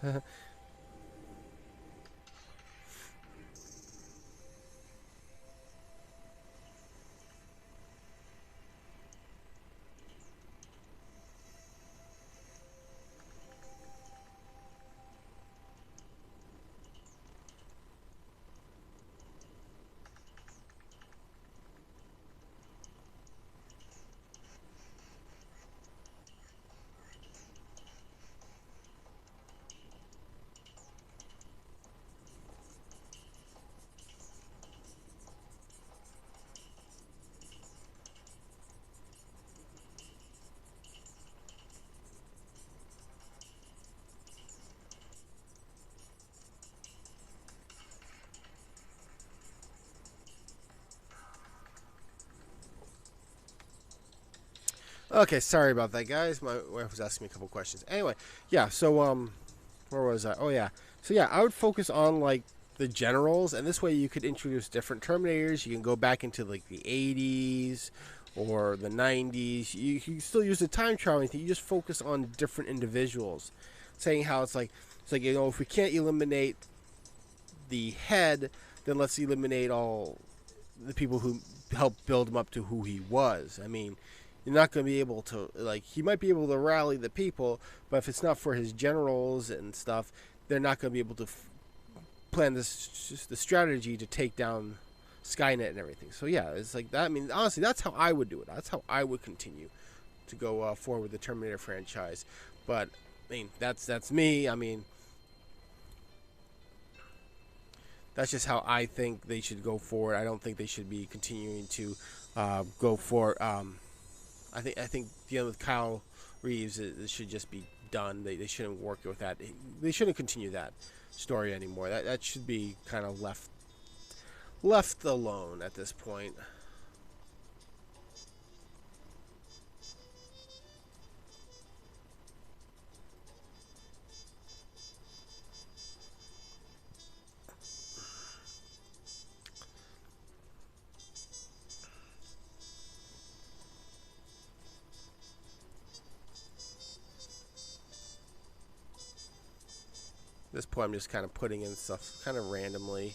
Okay, sorry about that, guys. My wife was asking me a couple questions. Anyway, yeah. So where was I? Oh yeah. So yeah, I would focus on like the generals, and this way you could introduce different Terminators. You can go back into like the 80s or the 90s. You can still use the time traveling thing. You just focus on different individuals, saying how it's like, you know, if we can't eliminate the head, then let's eliminate all the people who helped build him up to who he was. I mean, you're not going to be able to, like, he might be able to rally the people, but if it's not for his generals and stuff, they're not going to be able to plan this, the strategy to take down Skynet and everything. So yeah, it's like that. I mean, honestly, that's how I would do it. That's how I would continue to go forward with the Terminator franchise. But I mean, that's me. I mean, that's just how I think they should go forward. I don't think they should be continuing to go for. I think dealing with Kyle Reeves, it should just be done. They shouldn't work with that. They shouldn't continue that story anymore. That should be kind of left alone at this point. At this point, I'm just kind of putting in stuff kind of randomly.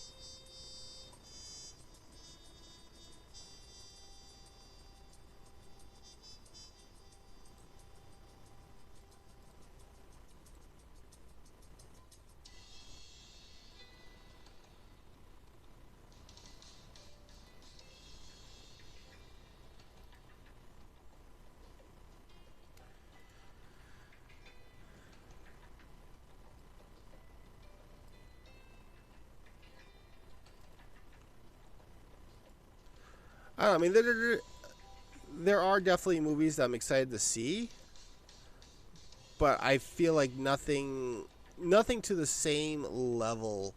I don't know, I mean, there are definitely movies that I'm excited to see, but I feel like nothing to the same level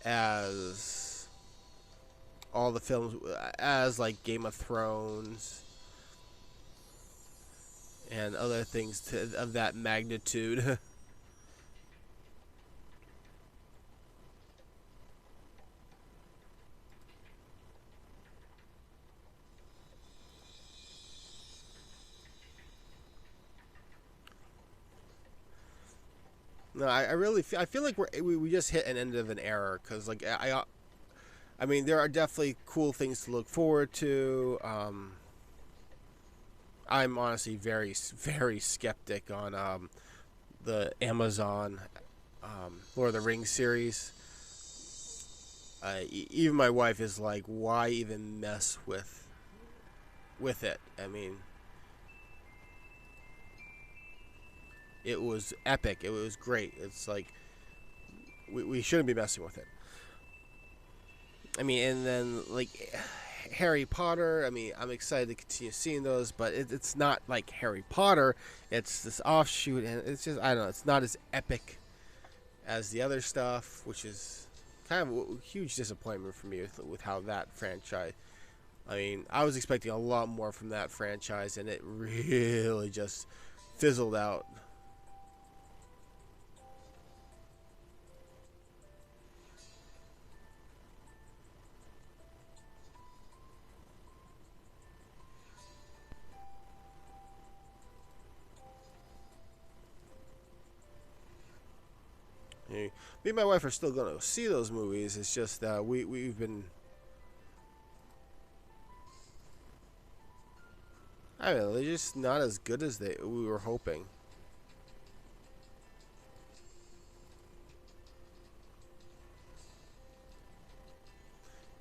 as all the films, as like Game of Thrones and other things of that magnitude. No, I really I feel like we just hit an end of an era, because like I mean, there are definitely cool things to look forward to. I'm honestly very skeptic on the Amazon Lord of the Rings series. Even my wife is like, why even mess with it? I mean, it was epic. It was great. It's like we shouldn't be messing with it. I mean, and then like Harry Potter. I mean, I'm excited to continue seeing those, but it's not like Harry Potter. It's this offshoot, and it's just, I don't know. It's not as epic as the other stuff, which is kind of a huge disappointment for me with how that franchise. I mean, I was expecting a lot more from that franchise, and it really just fizzled out. Me and my wife are still going to see those movies. It's just we've been, I don't know, they're just not as good as we were hoping.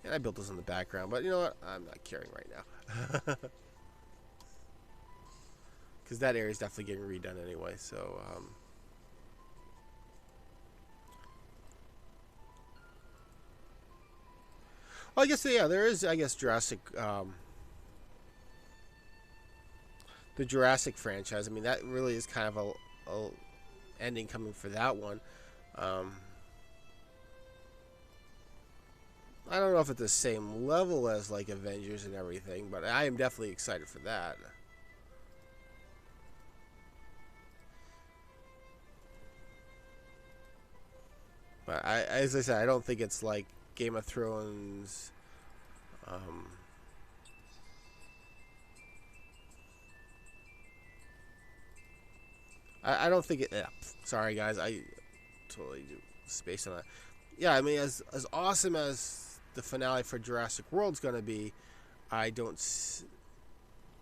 And I built this in the background, but you know what? I'm not caring right now. Because that area is definitely getting redone anyway, so well, I guess, yeah, there is, I guess, the Jurassic franchise. I mean, that really is kind of a ending coming for that one. Um, I don't know if it's the same level as like Avengers and everything, but I am definitely excited for that. But as I said, I don't think it's like Game of Thrones. Um, I don't think it. Yeah, sorry, guys. I totally do space on that. Yeah, I mean, as awesome as the finale for Jurassic World's gonna be, I don't.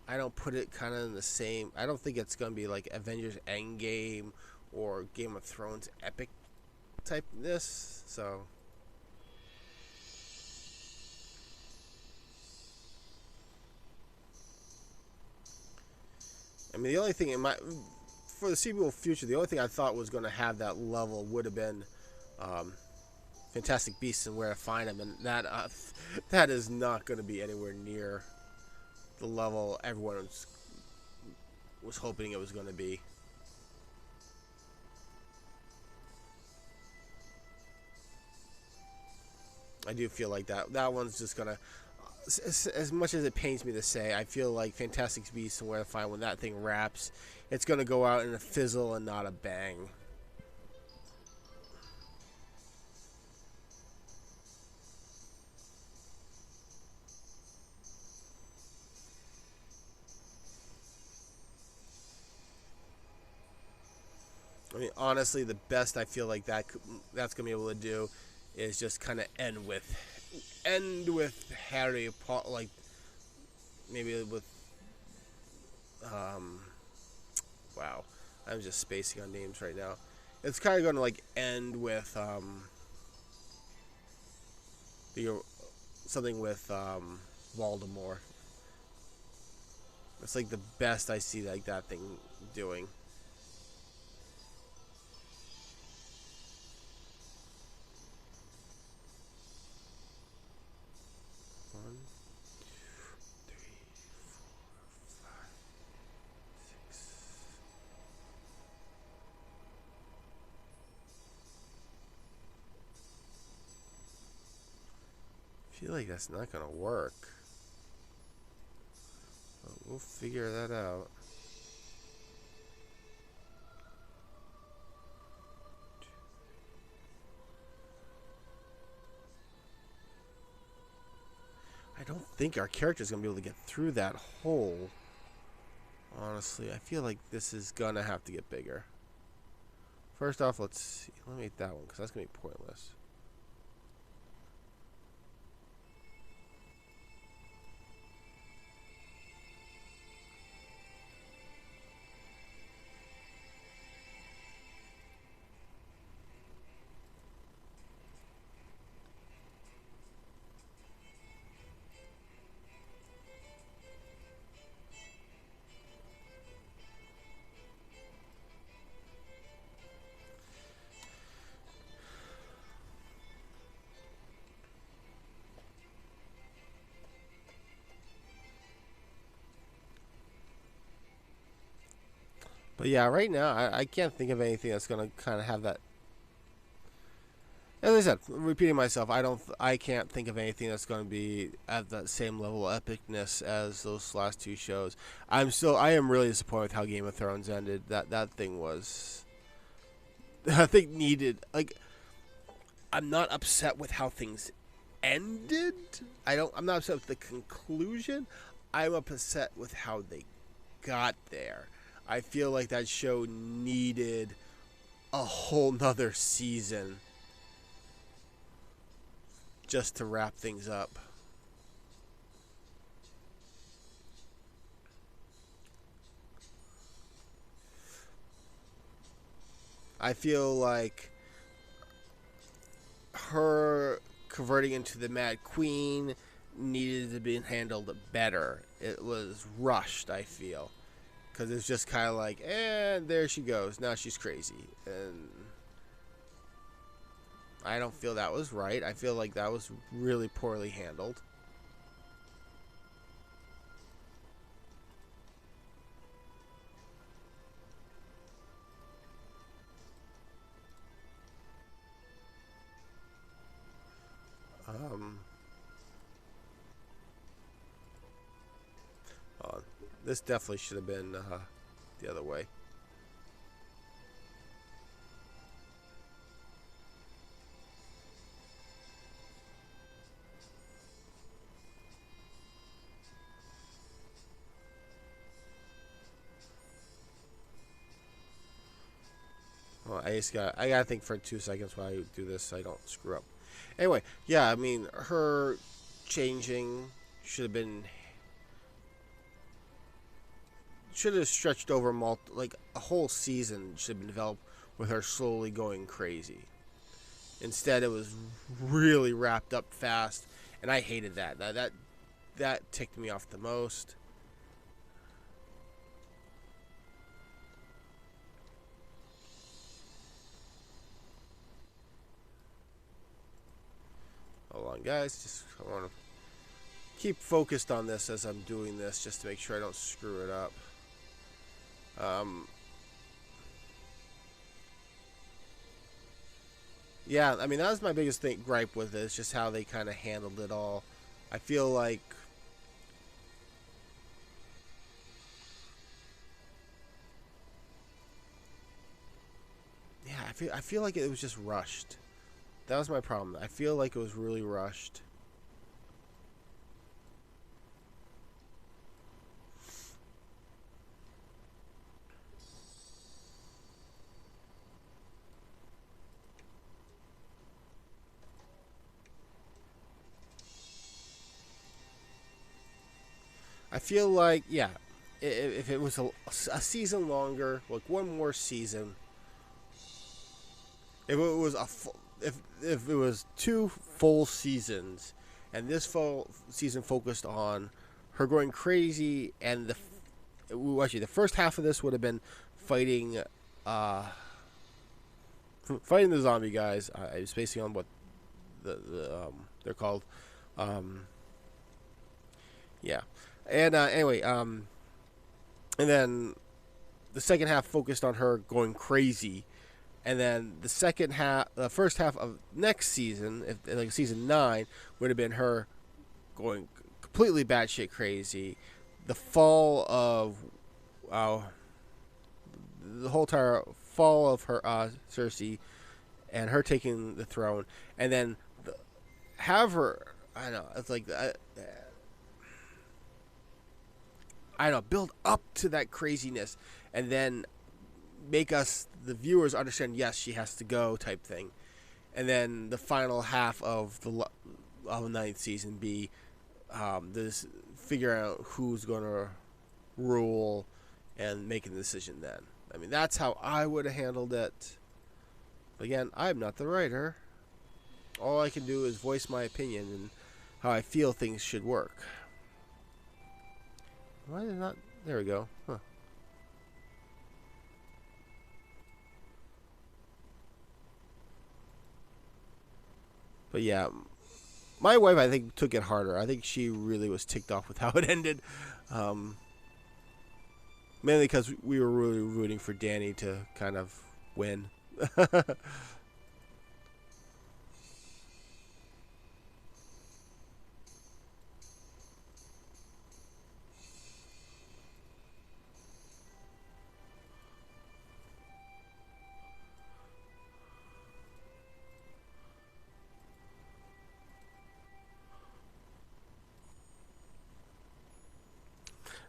I don't put it kind of in the same. I don't think it's gonna be like Avengers Endgame or Game of Thrones epic typeness. So I mean, the only thing in my for the foreseeable future, the only thing I thought was going to have that level would have been um, Fantastic Beasts and Where to Find Them, and that is not going to be anywhere near the level everyone was hoping it was going to be. I do feel like that one's just gonna, as much as it pains me to say, I feel like Fantastic Beasts and Where to Find, when that thing wraps, it's gonna go out in a fizzle and not a bang. I mean, honestly, the best I feel like that's gonna be able to do is just kind of end with Harry Potter, like maybe with um, wow, I'm just spacing on names right now. It's kind of going to like end with the something with Voldemort. It's like the best I see like that thing doing. One, two, three, four, five, six. I feel like that's not gonna work. But we'll figure that out. I don't think our character's gonna be able to get through that hole. Honestly, I feel like this is gonna have to get bigger. First off, let's eliminate that one because that's gonna be pointless. But yeah, right now I can't think of anything that's gonna kind of have that. As I said, repeating myself, I can't think of anything that's going to be at that same level of epicness as those last two shows. I am really disappointed with how Game of Thrones ended. That thing was, I think needed like. I'm not upset with how things ended. I'm not upset with the conclusion. I'm upset with how they got there. I feel like that show needed a whole nother season just to wrap things up. I feel like her converting into the Mad Queen needed to be handled better. It was rushed, I feel. Because it's just kind of like, and there she goes. Now she's crazy. And I don't feel that was right. I feel like that was really poorly handled. Um, uh, this definitely should have been the other way. I gotta think for 2 seconds while I do this so I don't screw up. Anyway, yeah, I mean, her changing should have been should have stretched over like a whole season should have been developed with her slowly going crazy. Instead, it was really wrapped up fast, and I hated that. That ticked me off the most. Hold on, guys. Just I want to keep focused on this as I'm doing this, just to make sure I don't screw it up. Yeah, I mean, that was my biggest gripe with it. It's just how they kind of handled it all. I feel like, yeah, I feel like it was just rushed. That was my problem. I feel like it was really rushed. I feel like, yeah, if it was a season longer, like one more season, if it was if it was 2 full seasons, and this full season focused on her going crazy, and actually the first half of this would have been fighting, fighting the zombie guys. I was basing on what they're called, yeah. And anyway, and then the second half focused on her going crazy, and then the first half of next season, if like season 9, would have been her going completely batshit crazy. The fall of, the whole entire fall of her Cersei, and her taking the throne, and then have her. I don't know. It's like I don't know, build up to that craziness, and then make us, the viewers, understand, yes, she has to go type thing. And then the final half of the 9th season be this figure out who's going to rule and making the decision then. I mean, that's how I would have handled it. But again, I'm not the writer. All I can do is voice my opinion and how I feel things should work. Why did not? There we go. Huh. But yeah, my wife, I think, took it harder. I think she really was ticked off with how it ended. Mainly because we were really rooting for Dany to kind of win.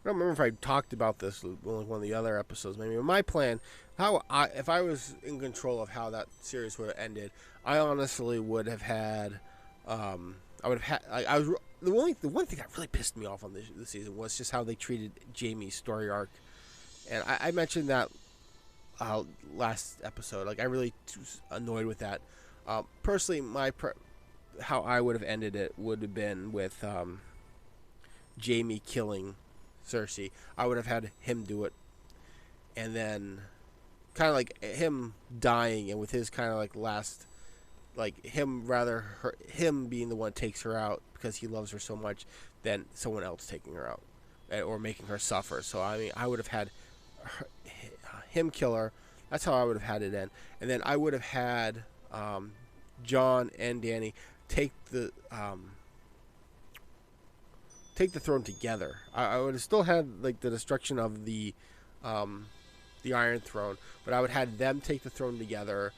I don't remember if I talked about this in one of the other episodes. Maybe my plan, if I was in control of how that series would have ended, I honestly would have had, I would have had. The one thing that really pissed me off on this season was just how they treated Jaime's story arc, and I mentioned that last episode. Like, I really was annoyed with that. Personally, how I would have ended it would have been with Jaime killing Cersei. I would have had him do it, and then kind of like him dying, and with his kind of like last, like him being the one that takes her out because he loves her so much, than someone else taking her out or making her suffer. So I mean, I would have had him kill her. That's how I would have had it end, and then I would have had Jon and Dany take the throne together. I would have still had like the destruction of the Iron Throne, but I would have had them take the throne together.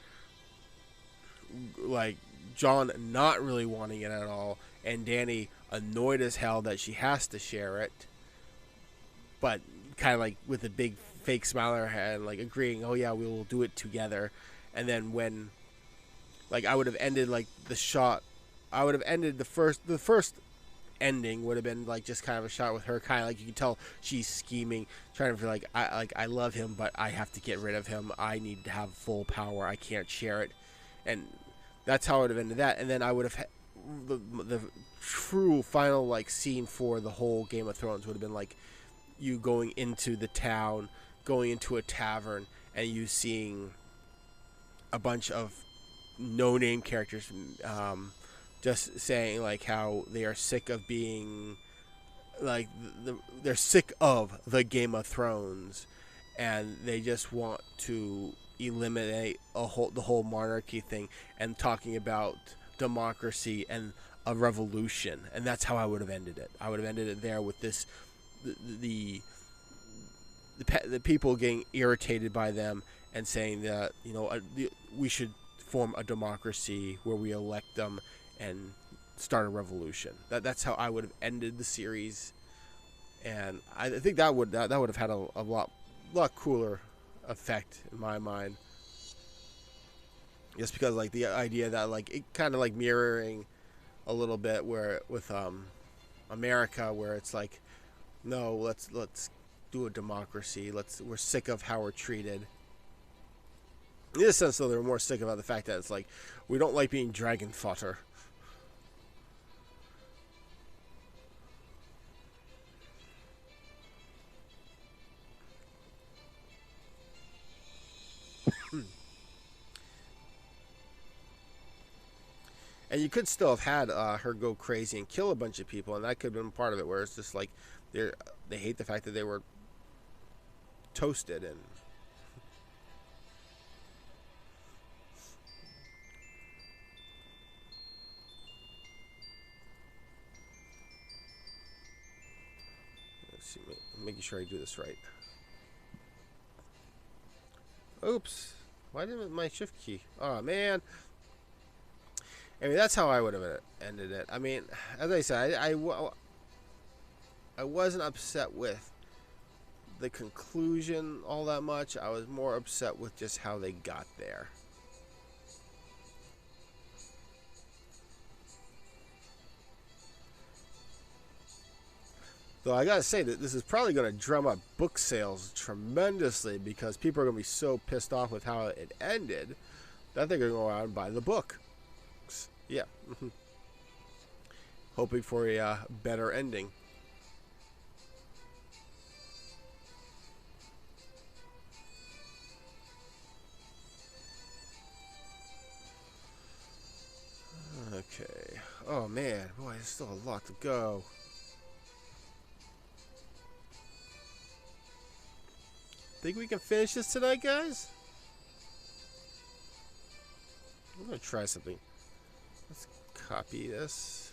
Like Jon not really wanting it at all, and Dany annoyed as hell that she has to share it, but kind of like with a big fake smile on her head, like agreeing, oh yeah, we will do it together. And then when, like, I would have ended like the shot, I would have ended the first ending would have been like just kind of a shot with her, kind of like you can tell she's scheming, trying to feel like I love him, but I have to get rid of him. I need to have full power. I can't share it, and that's how I would have ended that. And then I would have the true final like scene for the whole Game of Thrones would have been like you going into the town, going into a tavern, and you seeing a bunch of no-name characters just saying like how they are sick of being like they're sick of the Game of Thrones, and they just want to eliminate the whole monarchy thing, and talking about democracy and a revolution. And that's how I would have ended it. I would have ended it there with this the the people getting irritated by them and saying that we should form a democracy where we elect them and start a revolution. That's how I would have ended the series, and I think that would have had a lot cooler effect in my mind. Just because like the idea that like it kind of like mirroring a little bit where with America, where it's like, no, let's do a democracy. We're sick of how we're treated. In this sense, though, they're more sick about the fact that it's like we don't like being dragon fodder. And you could still have had her go crazy and kill a bunch of people, and that could have been part of it. Where it's just like they hate the fact that they were toasted. And let's see, making sure I do this right. Oops, why didn't my shift key? Oh man. I mean, that's how I would have ended it. I mean, as I said, I wasn't upset with the conclusion all that much. I was more upset with just how they got there. Though I gotta say that this is probably going to drum up book sales tremendously, because people are going to be so pissed off with how it ended that they're going to go out and buy the book. Yeah. Hoping for a better ending. Okay. Oh man, boy, there's still a lot to go. Think we can finish this tonight, guys? I'm gonna try something. Let's copy this.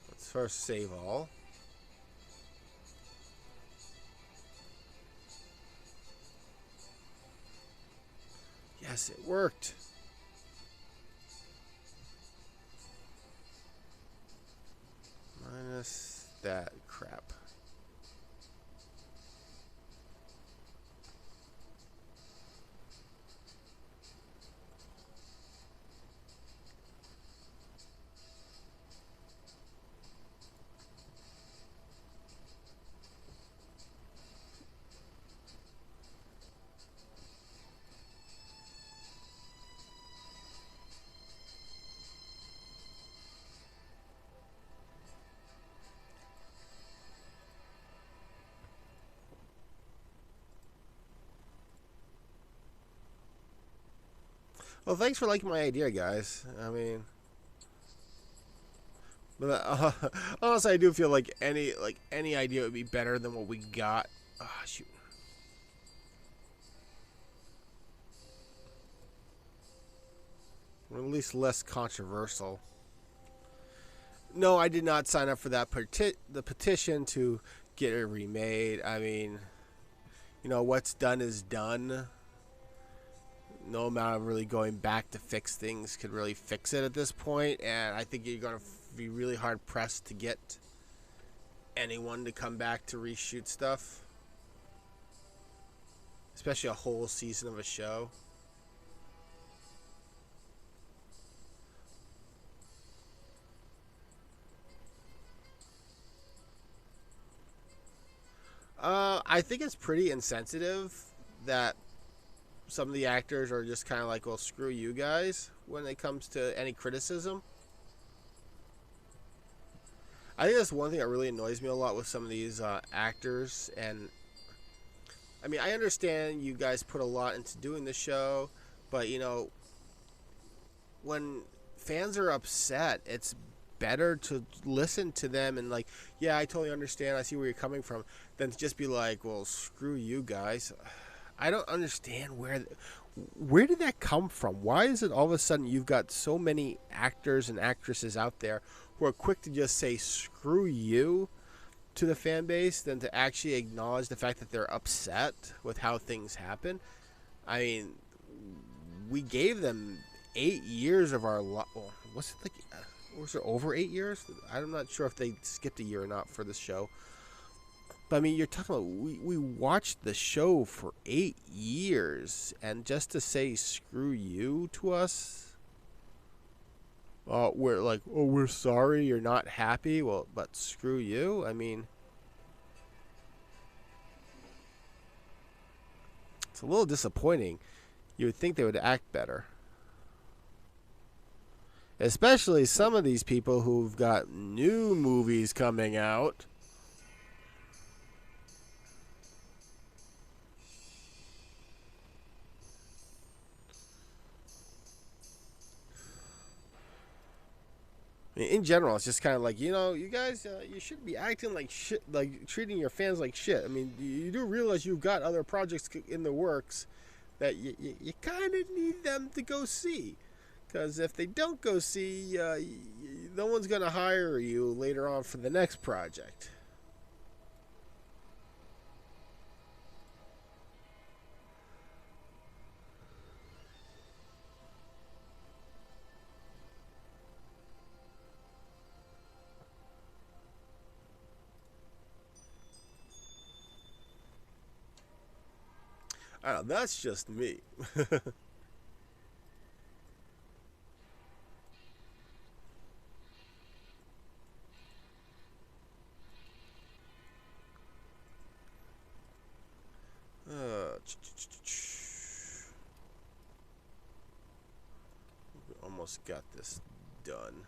Let's first save all. Yes, it worked. Minus that crap. Well, thanks for liking my idea, guys. I mean, but honestly, I do feel like any idea would be better than what we got. Ah, shoot. Or at least less controversial. No, I did not sign up for that the petition to get it remade. I mean, what's done is done. No amount of really going back to fix things could really fix it at this point, and I think you're going to be really hard pressed to get anyone to come back to reshoot stuff, especially a whole season of a show. I think it's pretty insensitive that some of the actors are just kind of like, well, screw you guys when it comes to any criticism. I think that's one thing that really annoys me a lot with some of these actors. And I mean, I understand you guys put a lot into doing the show, but you know, when fans are upset, it's better to listen to them and like, yeah, I totally understand, I see where you're coming from, than to just be like, well, screw you guys. I don't understand where did that come from? Why is it all of a sudden you've got so many actors and actresses out there who are quick to just say screw you to the fan base than to actually acknowledge the fact that they're upset with how things happen? I mean, we gave them 8 years of our life. Well, was it like, was it over 8 years? I'm not sure if they skipped a year or not for the show. But I mean, you're talking about we watched the show for 8 years, and just to say screw you to us, we're like, oh, we're sorry, you're not happy. Well, but screw you. I mean, it's a little disappointing. You would think they would act better. Especially some of these people who've got new movies coming out. I mean, in general, it's just kind of like, you know, you guys, you shouldn't be acting like shit, like treating your fans like shit. I mean, you do realize you've got other projects in the works that you kind of need them to go see. Because if they don't go see, no one's going to hire you later on for the next project. I don't know, that's just me. uh, Almost got this done.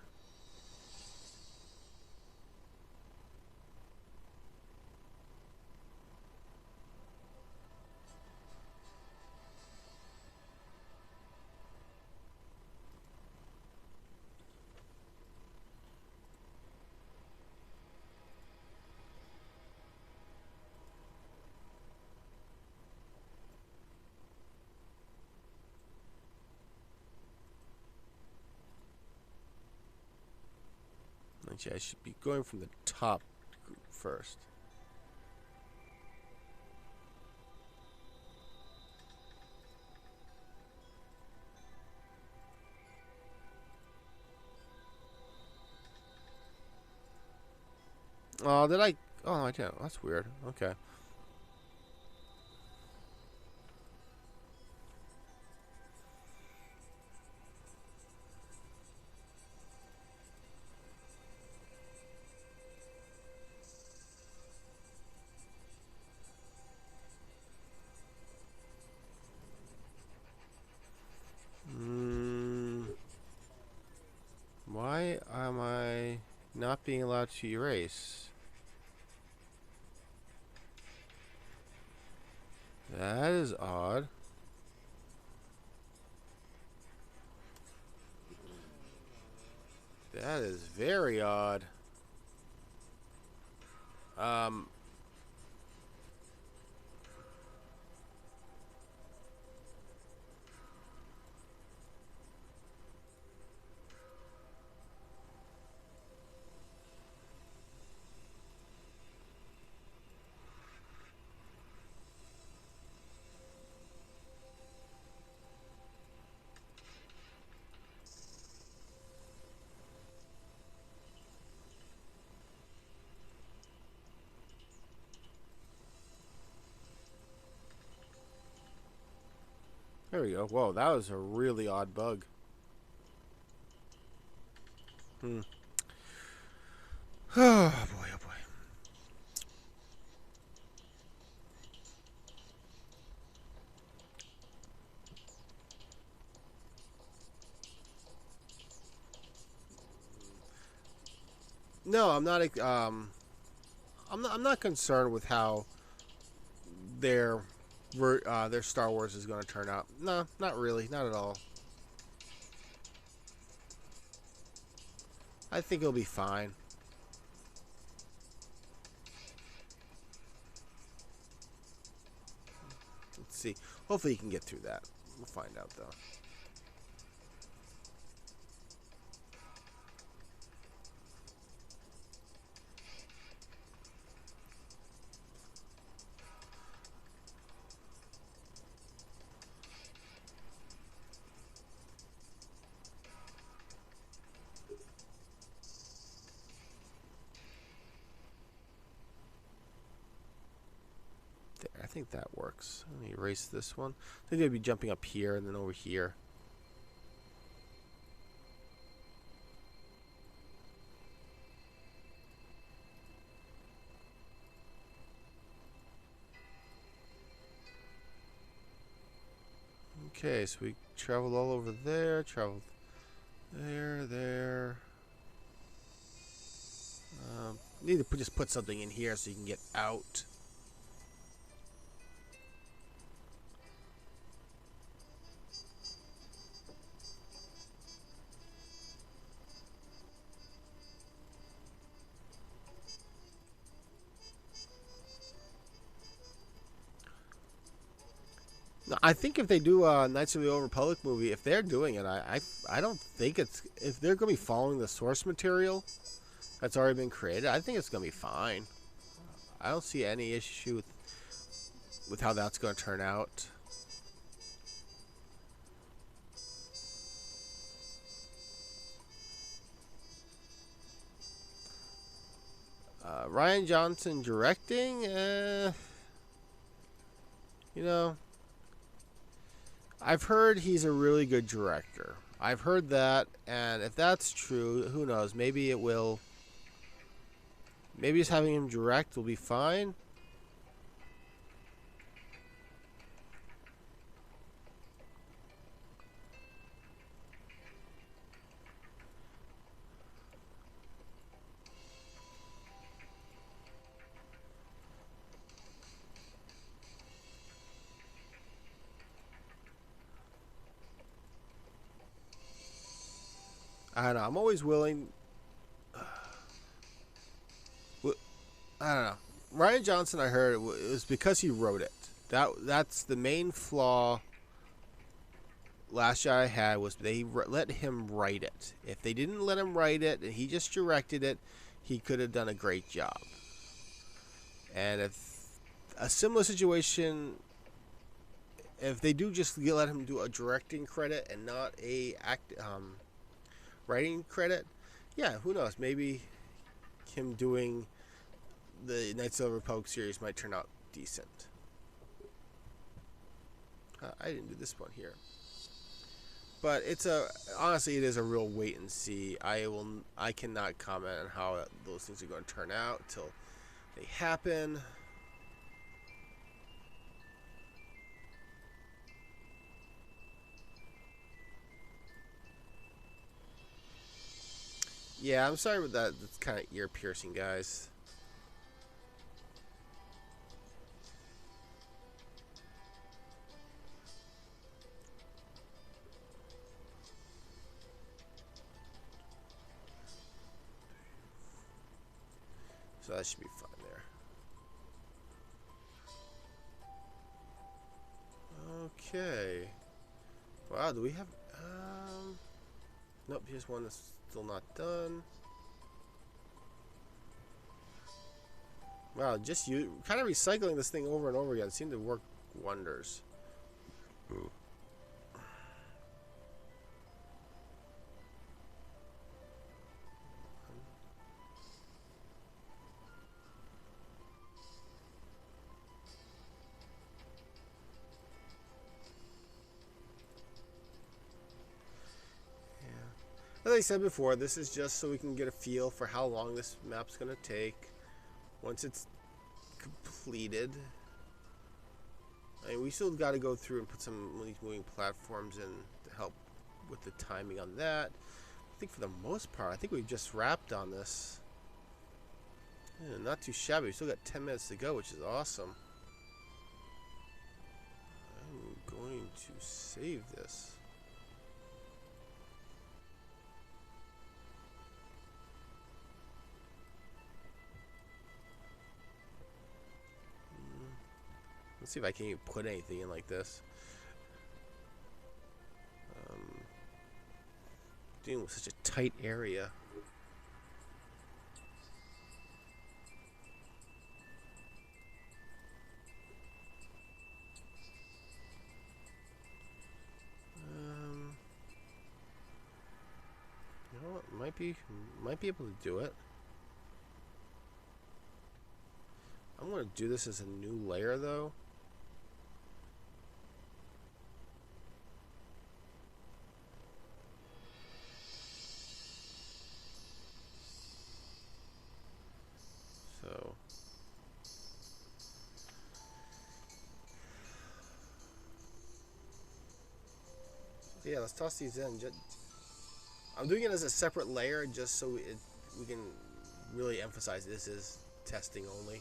Actually, I should be going from the top group first. Oh, did I? Oh, I didn't. That's weird. Okay. Why am I not being allowed to erase? That is odd. That is very odd. Um, there we go. Whoa, that was a really odd bug. Hmm. Oh boy, oh boy. No, I'm not. I'm not concerned with how their their Star Wars is going to turn out. No, not really, not at all. I think it'll be fine. Let's see. Hopefully, you can get through that. We'll find out though. There, I think that works. Let me erase this one. I think they'd be jumping up here and then over here. Okay, so we traveled all over there, traveled there. Need to just put something in here so you can get out. No, I think if they do a Knights of the Old Republic movie, if they're doing it, I don't think it's, if they're going to be following the source material that's already been created, I think it's going to be fine. I don't see any issue with how that's going to turn out. Ryan Johnson directing, you know, I've heard he's a really good director. I've heard that, and if that's true, who knows? Maybe it will. Maybe just having him direct will be fine. I don't know. I'm always willing. I don't know. Ryan Johnson, I heard it was because he wrote it. That's the main flaw. Last shot I had was they let him write it. If they didn't let him write it and he just directed it, he could have done a great job. And if a similar situation, if they do just let him do a directing credit and not a writing credit, yeah, who knows? Maybe him doing the Knights of the Republic series might turn out decent. I didn't do this one here, but it's honestly, it is a real wait and see. I cannot comment on how those things are going to turn out till they happen. Yeah, I'm sorry about that. That's kind of ear piercing, guys. So that should be fine there. Okay. Wow, do we have... Nope, here's one that's still not done. Wow, just you kind of recycling this thing over and over again seemed to work wonders. Ooh. As I said before, this is just so we can get a feel for how long this map's going to take once it's completed. I mean, we still got to go through and put some of these moving platforms in to help with the timing on that. I think for the most part, I think we've just wrapped on this. Yeah, not too shabby. We still got 10 minutes to go, which is awesome. I'm going to save this. Let's see if I can even put anything in like this. Dealing with such a tight area. You know what? Might be able to do it. I'm going to do this as a new layer, though. So yeah, let's toss these in. I'm doing it as a separate layer just so we can really emphasize this is testing only.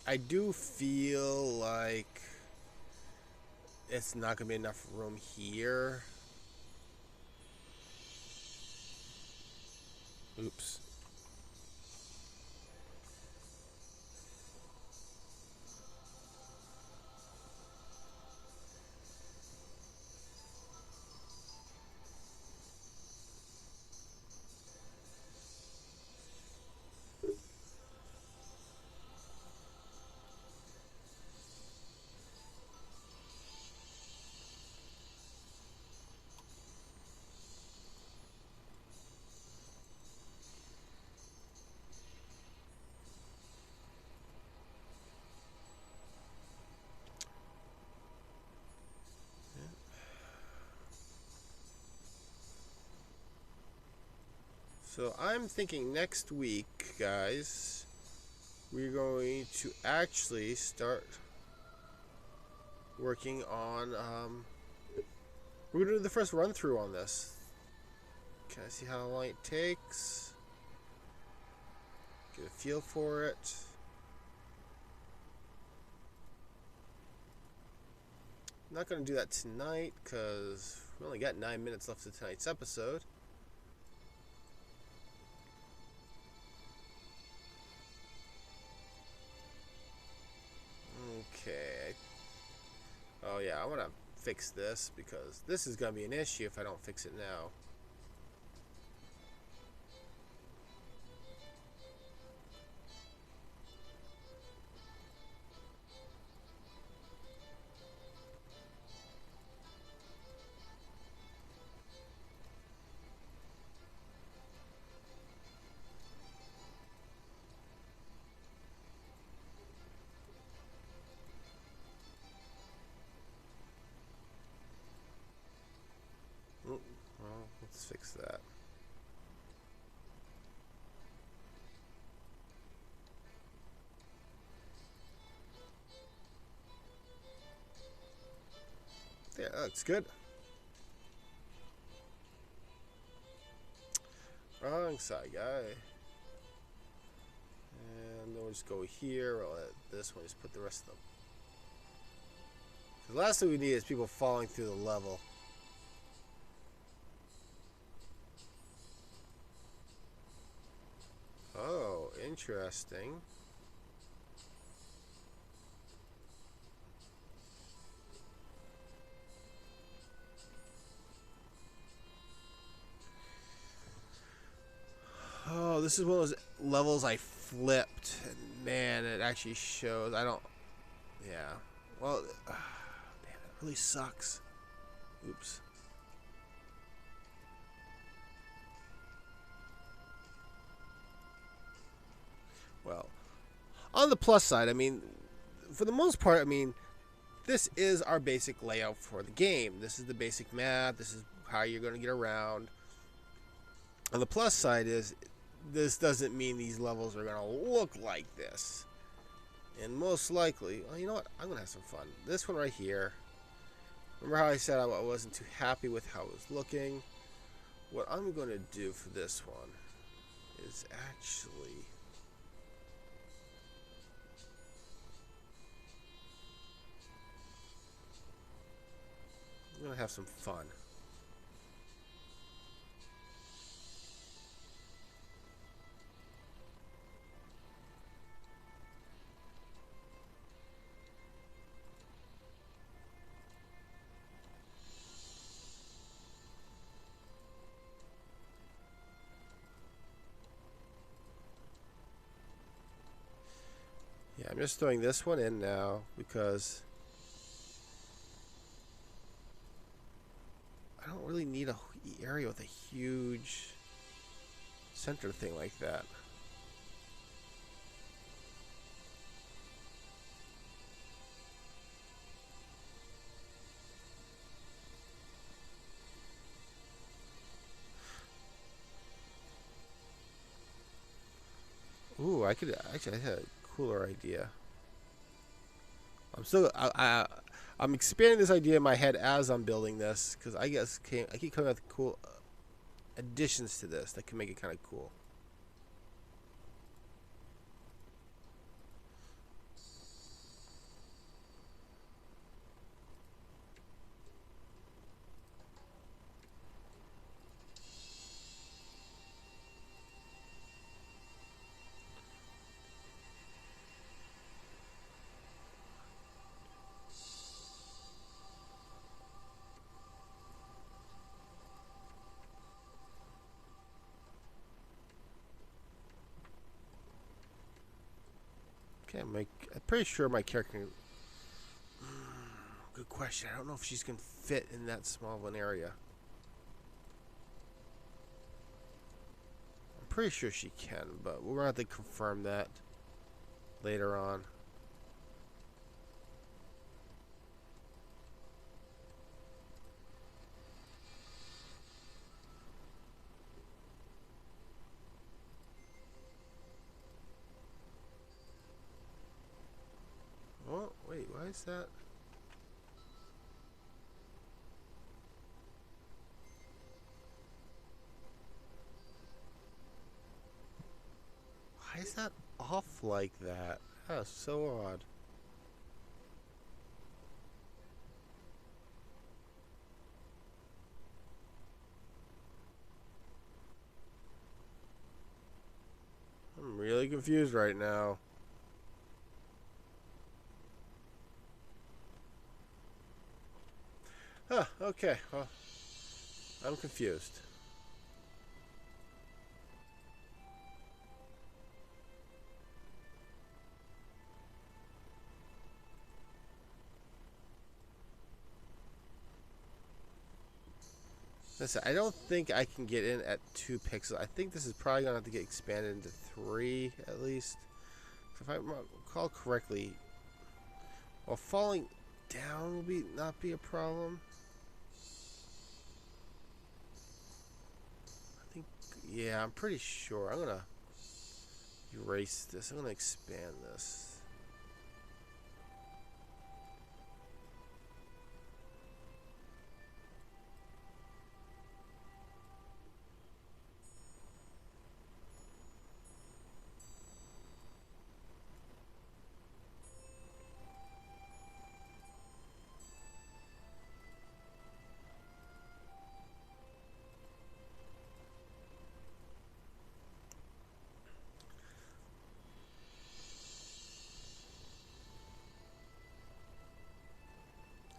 I do feel like it's not going to be enough room here. Oops. So I'm thinking next week, guys, we're going to actually start working on, we're going to do the first run through on this. Can I see how long it takes? Get a feel for it. I'm not going to do that tonight because we only got 9 minutes left of tonight's episode. Okay. Oh yeah, I want to fix this because this is going to be an issue if I don't fix it now. Well, let's fix that. Yeah, that looks good. Wrong side, guy. And then we'll just go here. We'll let this one just put the rest of them. The last thing we need is people falling through the level. Oh, interesting. Oh, this is one of those levels I flipped. And man, it actually shows. I don't. Yeah. Well, damn, it really sucks. Oops. Well, on the plus side, I mean, for the most part, I mean, this is our basic layout for the game. This is the basic map. This is how you're going to get around. On the plus side is, this doesn't mean these levels are going to look like this. And most likely, well, you know what? I'm going to have some fun. This one right here. Remember how I said I wasn't too happy with how it was looking? What I'm going to do for this one is actually... I'm going to have some fun. Yeah, I'm just throwing this one in now because I don't really need a area with a huge center thing like that. Ooh, I could actually. I had a cooler idea. I'm expanding this idea in my head as I'm building this because I keep coming up with cool additions to this that can make it kind of cool. Okay, I'm pretty sure my character. Good question. I don't know if she's gonna fit in that small of an area. I'm pretty sure she can, but we're gonna have to confirm that later on. Oh, wait, why is that? Why is that off like that? That's so odd. I'm really confused right now. Huh, okay. Well, I'm confused. Listen, I don't think I can get in at 2 pixels. I think this is probably going to have to get expanded into 3 at least. If I recall correctly, well, falling down will not be a problem. I think, yeah, I'm pretty sure. I'm going to erase this. I'm going to expand this.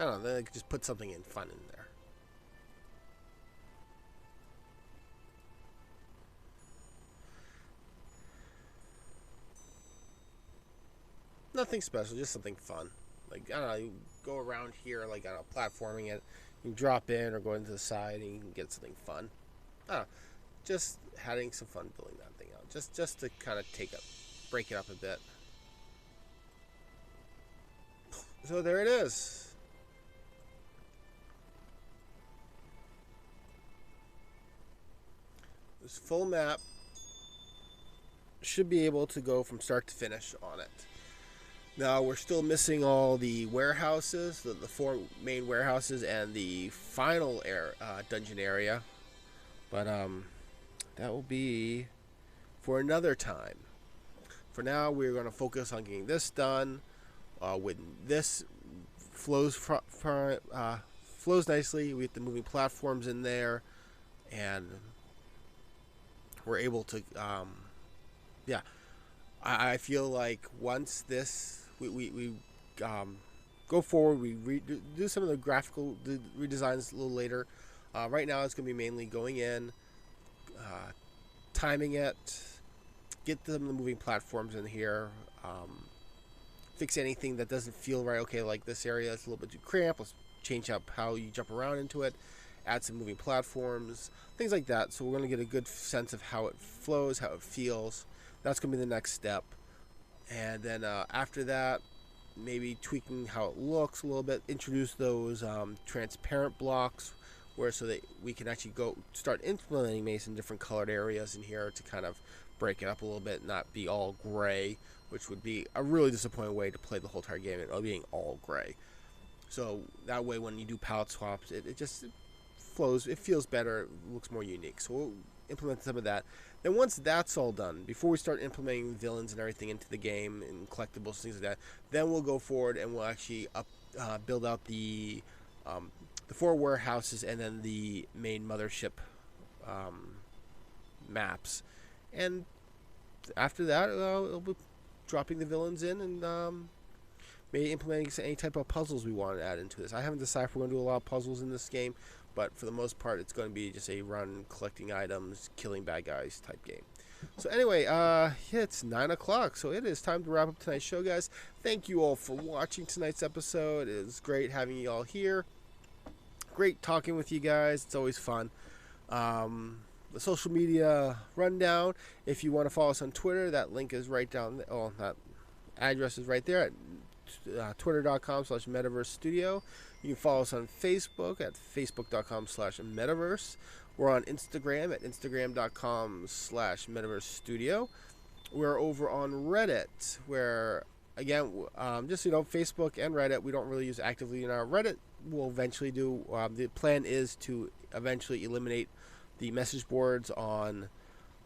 I don't know, then I could just put something in fun in there. Nothing special, just something fun. Like, I don't know, you go around here, like, I don't know, platforming it. You can drop in or go into the side and you can get something fun. I don't know, just having some fun building that thing out. Just to kind of take up break it up a bit. So there it is. This full map should be able to go from start to finish on it. Now we're still missing all the warehouses, the 4 main warehouses, and the final dungeon area. But that will be for another time. For now, we're going to focus on getting this done. When this flows nicely, we get the moving platforms in there, and we're able to, yeah. I feel like once this, we go forward, we do some of the graphical redesigns a little later. Right now, it's going to be mainly going in, timing it, get some of the moving platforms in here, fix anything that doesn't feel right. Okay, like this area is a little bit too cramped. Let's change up how you jump around into it, add some moving platforms, things like that. So we're going to get a good sense of how it flows, how it feels. That's going to be the next step. And then after that, maybe tweaking how it looks a little bit, introduce those transparent blocks where so that we can actually go start implementing maybe in different colored areas in here to kind of break it up a little bit, not be all gray, which would be a really disappointing way to play the whole entire game, it being all gray. So that way when you do palette swaps, it just flows, it feels better, it looks more unique. So we'll implement some of that. Then once that's all done, before we start implementing villains and everything into the game and collectibles, things like that, then we'll go forward and we'll actually build out the 4 warehouses and then the main mothership maps. And after that, it'll be dropping the villains in and maybe implementing any type of puzzles we want to add into this. I haven't decided if we're going to do a lot of puzzles in this game, but for the most part, it's going to be just a run, collecting items, killing bad guys type game. So anyway, yeah, it's 9 o'clock, so it is time to wrap up tonight's show, guys. Thank you all for watching tonight's episode. It is great having you all here. Great talking with you guys. It's always fun. The social media rundown. If you want to follow us on Twitter, that link is right down there. Oh, that address is right there at twitter.com/Medaverse Studio. You can follow us on Facebook at facebook.com/Medaverse. We're on Instagram at instagram.com/Medaverse Studio. We're over on Reddit, where, again, just so you know, Facebook and Reddit, we don't really use actively in our Reddit. We'll eventually do, the plan is to eventually eliminate the message boards on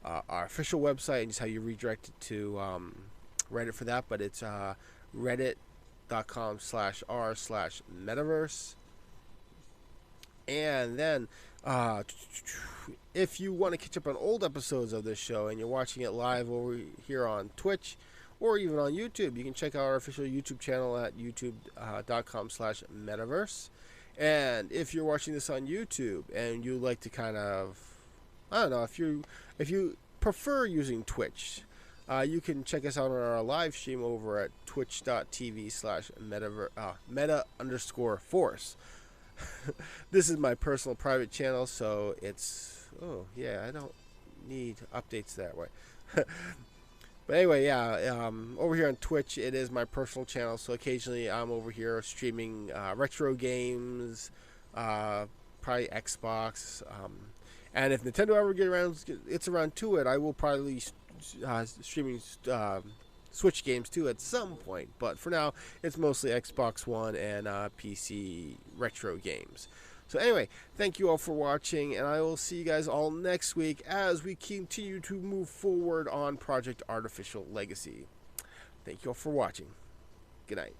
our official website and just how you redirect it to Reddit for that. But it's reddit.com/r/Medaverse. And then if you want to catch up on old episodes of this show and you're watching it live over here on Twitch or even on YouTube, you can check out our official YouTube channel at youtube.com/Medaverse. And if you're watching this on YouTube and you like to kind of, I don't know, if you prefer using Twitch, you can check us out on our live stream over at twitch.tv/meta_force. This is my personal private channel, so it's, oh yeah, I don't need updates that way. But anyway, yeah, over here on Twitch, it is my personal channel, so occasionally I'm over here streaming retro games, probably Xbox, and if Nintendo ever gets around to it, I will probably streaming Switch games too at some point. But for now, it's mostly Xbox One and PC retro games. So anyway, thank you all for watching, and I will see you guys all next week as we continue to move forward on Project Artificial Legacy. Thank you all for watching. Good night.